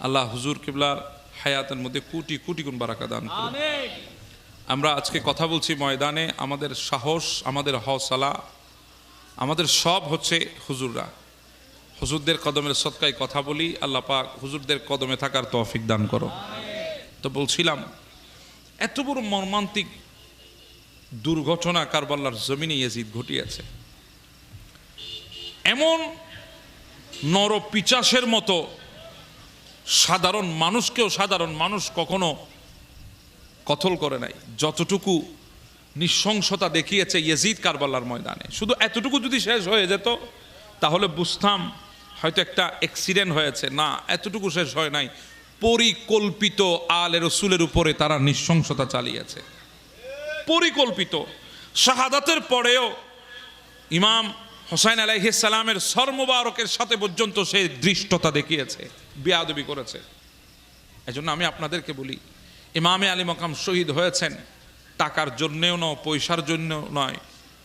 A: আল্লাহ হুজুর কিবলার হায়াতের মধ্যে কোটি কোটি গুণ বারাকা দান করুন। আমরা আজকে কথা বলছি ময়দানে, আমাদের সাহস, আমাদের হওসলা, আমাদের সব হচ্ছে হুজুররা। হুজুরদের কদমের সদকায় কথা বলি। আল্লাহ পাক হুজুরদের কদমে থাকার তৌফিক দান করো। তো বলছিলাম, এত বড় মর্মান্তিক দুর্ঘটনা কারবালার জমিনে ইয়াজিদ ঘটিয়েছে। এমন নরপিচাসের মতো সাধারণ মানুষকেও সাধারণ মানুষ কখনো কতল করে নাই, যতটুকু নৃশংসতা দেখিয়েছে ইয়াজিদ কারবালার ময়দানে। শুধু এতটুকু যদি শেষ হয়ে যেত তাহলে বুঝতাম হয়তো একটা অ্যাক্সিডেন্ট হয়েছে। না, এতটুকু শেষ হয় নাই। পরিকল্পিত আলে রসুলের উপরে তারা নৃশংসতা চালিয়েছে, পরিকল্পিত। শাহাদাতের পরেও ইমাম হুসাইন আলাইহিস সালামের সর মুবারকের সাথে পর্যন্ত সে দৃষ্টতা দেখিয়েছে, বেয়াদবি করেছে। এজন্য আমি আপনাদেরকে বলি, ইমামে আলী মাকাম শহীদ হয়েছেন টাকার জন্যেও নয়, পয়সার জন্যও নয়,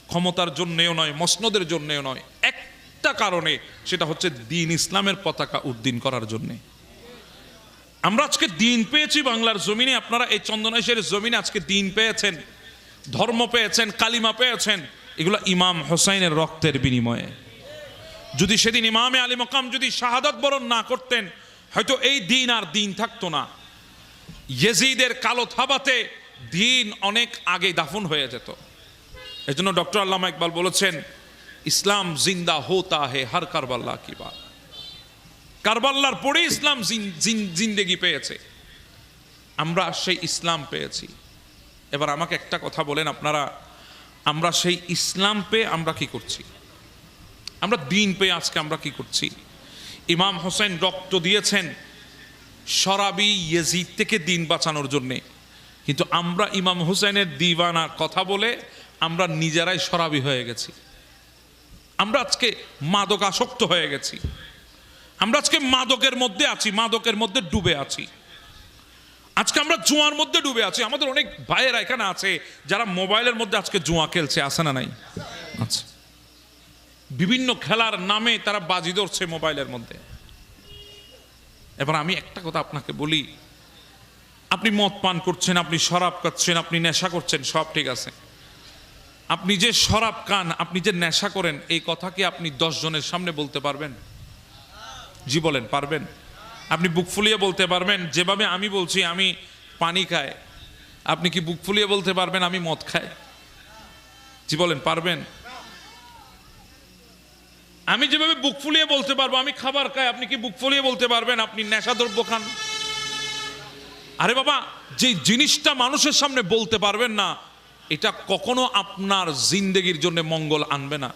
A: ক্ষমতার জন্যেও নয়, মসনদের জন্যেও নয়, একটা কারণে, সেটা হচ্ছে দ্বীন ইসলামের পতাকা উড্ডীন করার জন্যে। আমরা আজকে দ্বীন পেয়েছি বাংলার জমিনে, আপনারা এই চন্দনাইশের জমিনে আজকে দ্বীন পেয়েছেন, ধর্ম পেয়েছেন, কালিমা পেয়েছেন, এগুলো ইমাম হোসাইনের রক্তের বিনিময়ে। যদি সেদিন ইমামে আলী মাকাম যদি শাহাদাত বরণ না করতেন, হয়তো এই দ্বীন আর দ্বীন থাকতো না। ইয়েজিদের কালো থাবাতে দ্বীন অনেক আগে দাফন হয়ে যেত। এই জন্য ডক্টর আল্লামা ইকবাল বলেছেন, ইসলাম জিন্দা হোতা হে হর কারবাল্লা কি বাত। কারবাল্লার পরে ইসলাম জিন্দেগি পেয়েছে, আমরা সেই ইসলাম পেয়েছি। এবার আমাকে একটা কথা বলেন আপনারা, আমরা সেই ইসলাম পেয়ে আমরা কি করছি? আমরা দ্বীন পেয়ে আজকে আমরা কি করছি? ইমাম হোসেন রক্ত দিয়েছেন শরাবি ইয়েজিদ থেকে দ্বীন বাঁচানোর জন্যে, কিন্তু আমরা ইমাম হোসেনের দিওয়ানা কথা বলে আমরা নিজেরাই শরাবি হয়ে গেছি। আমরা আজকে মাদকাসক্ত হয়ে গেছি, আমরা আজকে মাদকের মধ্যে আছি, মাদকের মধ্যে ডুবে আছি। আজকে আমরা জুয়ার মধ্যে ডুবে আছি। আমাদের অনেক ভাইয়েরা এখানে আছে যারা মোবাইলের মধ্যে আজকে জুয়া খেলছে, আছে না নাই? আচ্ছা, বিভিন্ন খেলার নামে তারা বাজি ধরছে মোবাইলের মধ্যে। এবার আমি একটা কথা আপনাকে বলি, আপনি মদ পান করছেন, আপনি শরাব খাচ্ছেন, আপনি নেশা করছেন, সব ঠিক আছে। আপনি যে শরাব খান, আপনি যে নেশা করেন, এই কথা কি আপনি 10 জনের সামনে বলতে পারবেন? জি বলেন, পারবেন? আপনি বুক ফুলিয়ে বলতে পারবেন? যেভাবে আমি বলছি আমি পানি খাই, আপনি কি বুক ফুলিয়ে বলতে পারবেন আমি মদ খাই? জি বলেন, পারবেন? আমি যেভাবে বুক ফুলিয়ে বলতে পারবো আমি খাবার খাই, আপনি কি বুক ফুলিয়ে বলতে পারবেন আপনি নেশাদ্রব্য খান? আরে বাবা, যে জিনিসটা মানুষের সামনে বলতে পারবেন না, এটা কখনো আপনার জিন্দেগির জন্য মঙ্গল আনবে না।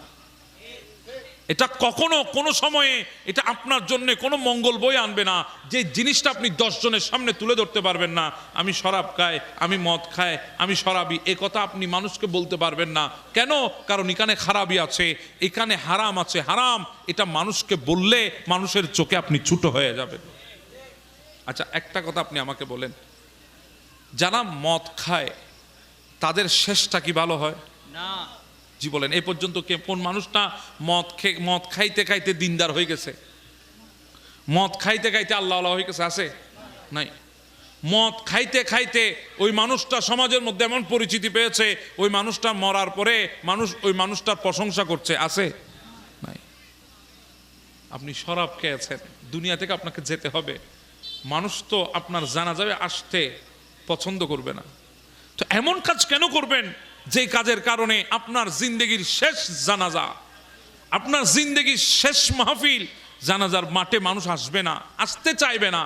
A: এটা কখনো কোনো সময়ে এটা আপনার জন্য কোনো মঙ্গল বই আনবে না। যে জিনিসটা আপনি 10 জনের সামনে তুলে ধরতে পারবেন না, আমি শরাব খাই, আমি মদ খাই, আমি শরাবি, এ কথা আপনি মানুষকে বলতে পারবেন না। কেন? কারণ এখানে খারাপই আছে, এখানে হারাম আছে। হারাম এটা মানুষকে বললে মানুষের চোখে আপনি ছোট হয়ে যাবেন। আচ্ছা, একটা কথা আপনি আমাকে বলেন, যারা মদ খায় তাদের শেষটা কি ভালো হয়?
B: না।
A: জি বলেন, এই পর্যন্ত কোন মানুষটা মদ খাইতে খাইতে দিনদার হয়ে গেছে? মদ খাইতে খাইতে আল্লাহ হয়ে গেছে? আছে? নাই। মদ খাইতে খাইতে ওই মানুষটা সমাজের মধ্যে এমন পরিচিতি পেয়েছে, ওই মানুষটা মরার পরে মানুষ ওই মানুষটার প্রশংসা করছে, আছে? নাই। আপনি শরাব খেয়েছেন, দুনিয়া থেকে আপনাকে যেতে হবে, মানুষ তো আপনার জানাজায় আসতে পছন্দ করবে না। তো এমন কাজ কেন করবেন যে কাজের কারণে আপনার জিন্দেগির শেষ জানাজা, আপনার জিন্দেগির শেষ মাহফিল, জানাজার মাঠে মানুষ আসবে না, আসতে চাইবে না,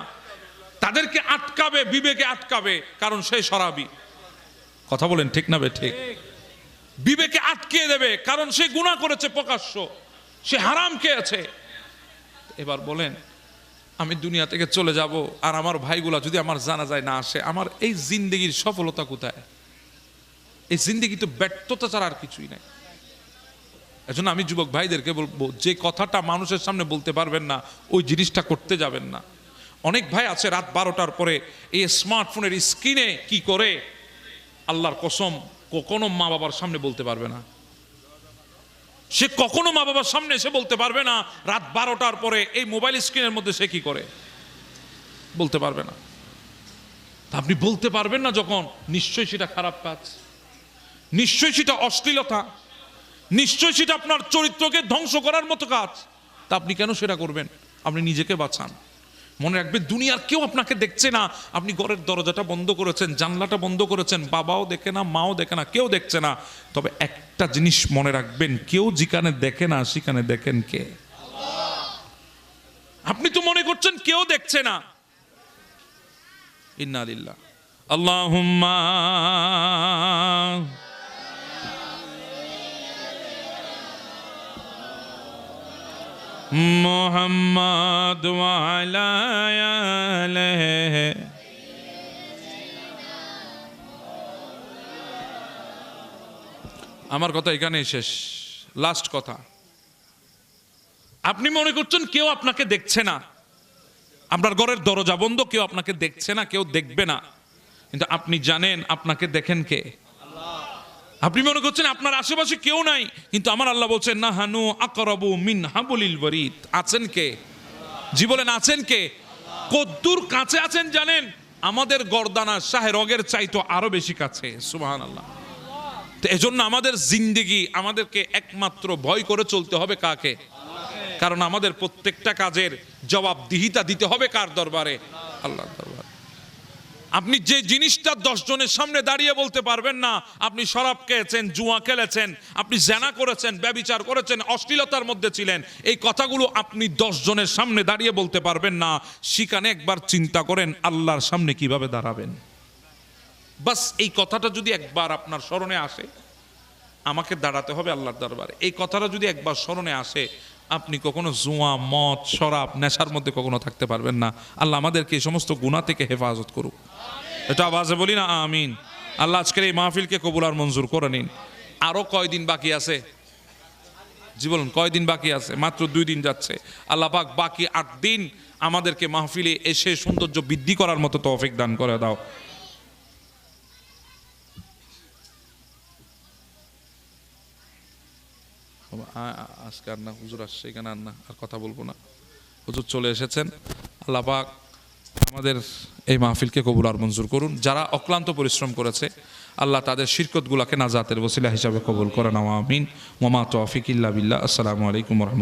A: তাদেরকে আটকাবে, বিবেকে আটকাবে, কারণ সে শরাবী। কথা বলেন ঠিক না বে ঠিক? বিবেকে আটকে দেবে, কারণ সে গুনাহ করেছে প্রকাশ্য, সে হারাম খেয়েছে। এবার বলেন, আমি দুনিয়া থেকে চলে যাব আর আমার ভাইগুলা যদি আমার জানাজায় না আসে, আমার এই জিন্দেগির সফলতা কোথায়? এই জিন্দেগি তো ব্যর্থতা ছাড়া আর কিছুই নাই। এজন্য আমি যুবক ভাইদেরকে বলবো, যে কথাটা মানুষের সামনে বলতে পারবেন না ওই জিনিসটা করতে যাবেন না। অনেক ভাই আছে রাত 12টার পরে এই স্মার্টফোনের স্ক্রিনে কি করে, আল্লাহর কসম কখনো মা বাবার সামনে বলতে পারবে না। সে কখনো মা বাবার সামনে এসে বলতে পারবে না রাত 12টার পরে এই মোবাইল স্ক্রিনের মধ্যে সে কি করে, বলতে পারবে না। আপনি বলতে পারবেন না যখন, নিশ্চয়ই সেটা খারাপ কাজ, নিশ্চয়ই সেটা অশ্লীলতা, নিশ্চয়ই সেটা আপনার চরিত্রকে ধ্বংস করার মতো কাজ। তা আপনি কেন সেটা করবেন? আপনি নিজেকে বাঁচান। মনে রাখবেন, দুনিয়ার কেউ আপনাকে দেখছে না, আপনি ঘরের দরজাটা বন্ধ করেছেন, জানলাটা বন্ধ করেছেন, বাবাও দেখে না, মাও দেখে না, কেউ দেখছে না। তবে একটা জিনিস মনে রাখবেন, কেউ যেখানে দেখে না সেখানে দেখেন কে? আপনি তো মনে করছেন কেউ দেখছে না। ইন্না লিল্লাহ আল্লাহুম্মা মুহাম্মাদ ওয়া আলা আলিহি। আমার কথা এখানেই শেষ, লাস্ট কথা। আপনি মনে করছেন কেউ আপনাকে দেখছে না, আপনার ঘরের দরজা বন্ধ, কেউ আপনাকে দেখছে না, কেউ দেখবে না। কিন্তু আপনি জানেন আপনাকে দেখেন কে? আপনি মনে করছেন আপনার আশেপাশে কেউ নাই, কিন্তু আমার আল্লাহ বলছেন নাহানু আকরাবু মিন হাবলিল ওয়ারিদ। আছেন কে? জি বলেন, আছেন কে? কদ্দুর কাছে আছেন জানেন? আমাদের গর্দানা শাহে রগের চাইতো আরো বেশি কাছে। সুবহানাল্লাহ। তো এজন্য আমাদের জিন্দেগি আমাদেরকে একমাত্র ভয় করে চলতে হবে কাকে? কারণ আমাদের প্রত্যেকটা কাজের জবাবদিহিতা দিতে হবে কার দরবারে? আল্লাহর দরবারে। আপনি যে জিনিসটা 10 জনের সামনে দাঁড়িয়ে বলতে পারবেন না, আপনি শরাব খেয়েছেন, জুয়া খেলেছেন, আপনি জেনা করেছেন, ব্যভিচার করেছেন, অশ্লীলতার মধ্যে ছিলেন, এই কথাগুলো আপনি 10 জনের সামনে দাঁড়িয়ে বলতে পারবেন না। সেখানে একবার চিন্তা করেন আল্লাহর সামনে কিভাবে দাঁড়াবেন। বাস এই কথাটা যদি একবার আপনার স্মরণে আসে, আমাকে দাঁড়াতে হবে আল্লাহর দরবারে, এই কথাটা যদি একবার স্মরণে আসে, আপনি কখনো জুয়া, মদ, শরাব, নেশার মধ্যে কখনো থাকতে পারবেন না। আল্লাহ আমাদেরকে এই সমস্ত গুনাহ থেকে হেফাজত করুক। এটা আওয়াজে বলি না আমিন। আল্লাহ আজকের এই মাহফিলকে কবুল আর মঞ্জুর করে নিন। আরো কয়দিন বাকি আছে? জি বলুন, কয়দিন বাকি আছে? মাত্র 2 দিন যাচ্ছে। আল্লাহ পাক বাকি 8 দিন আমাদেরকে মাহফিলে এসে সৌন্দর্য বৃদ্ধি করার মতো তৌফিক দান করে দাও। আজকে আর না, হুজুর আসছে এখানে, আর না, আর কথা বলবো না। হুজুর চলে এসেছেন। আল্লাহ পাক আমাদের এই মাহফিলকে কবুল আর মঞ্জুর করুন। যারা অক্লান্ত পরিশ্রম করেছে, আল্লাহ তাদের শিরকতগুলোকে নাজাতের ওসিলা হিসাবে কবুল করেন। আমিন। ওয়া মা তৌফিক ইল্লা বিল্লাহ। আসসালামু আলাইকুম ওয়া রাহমাতুল্লাহ।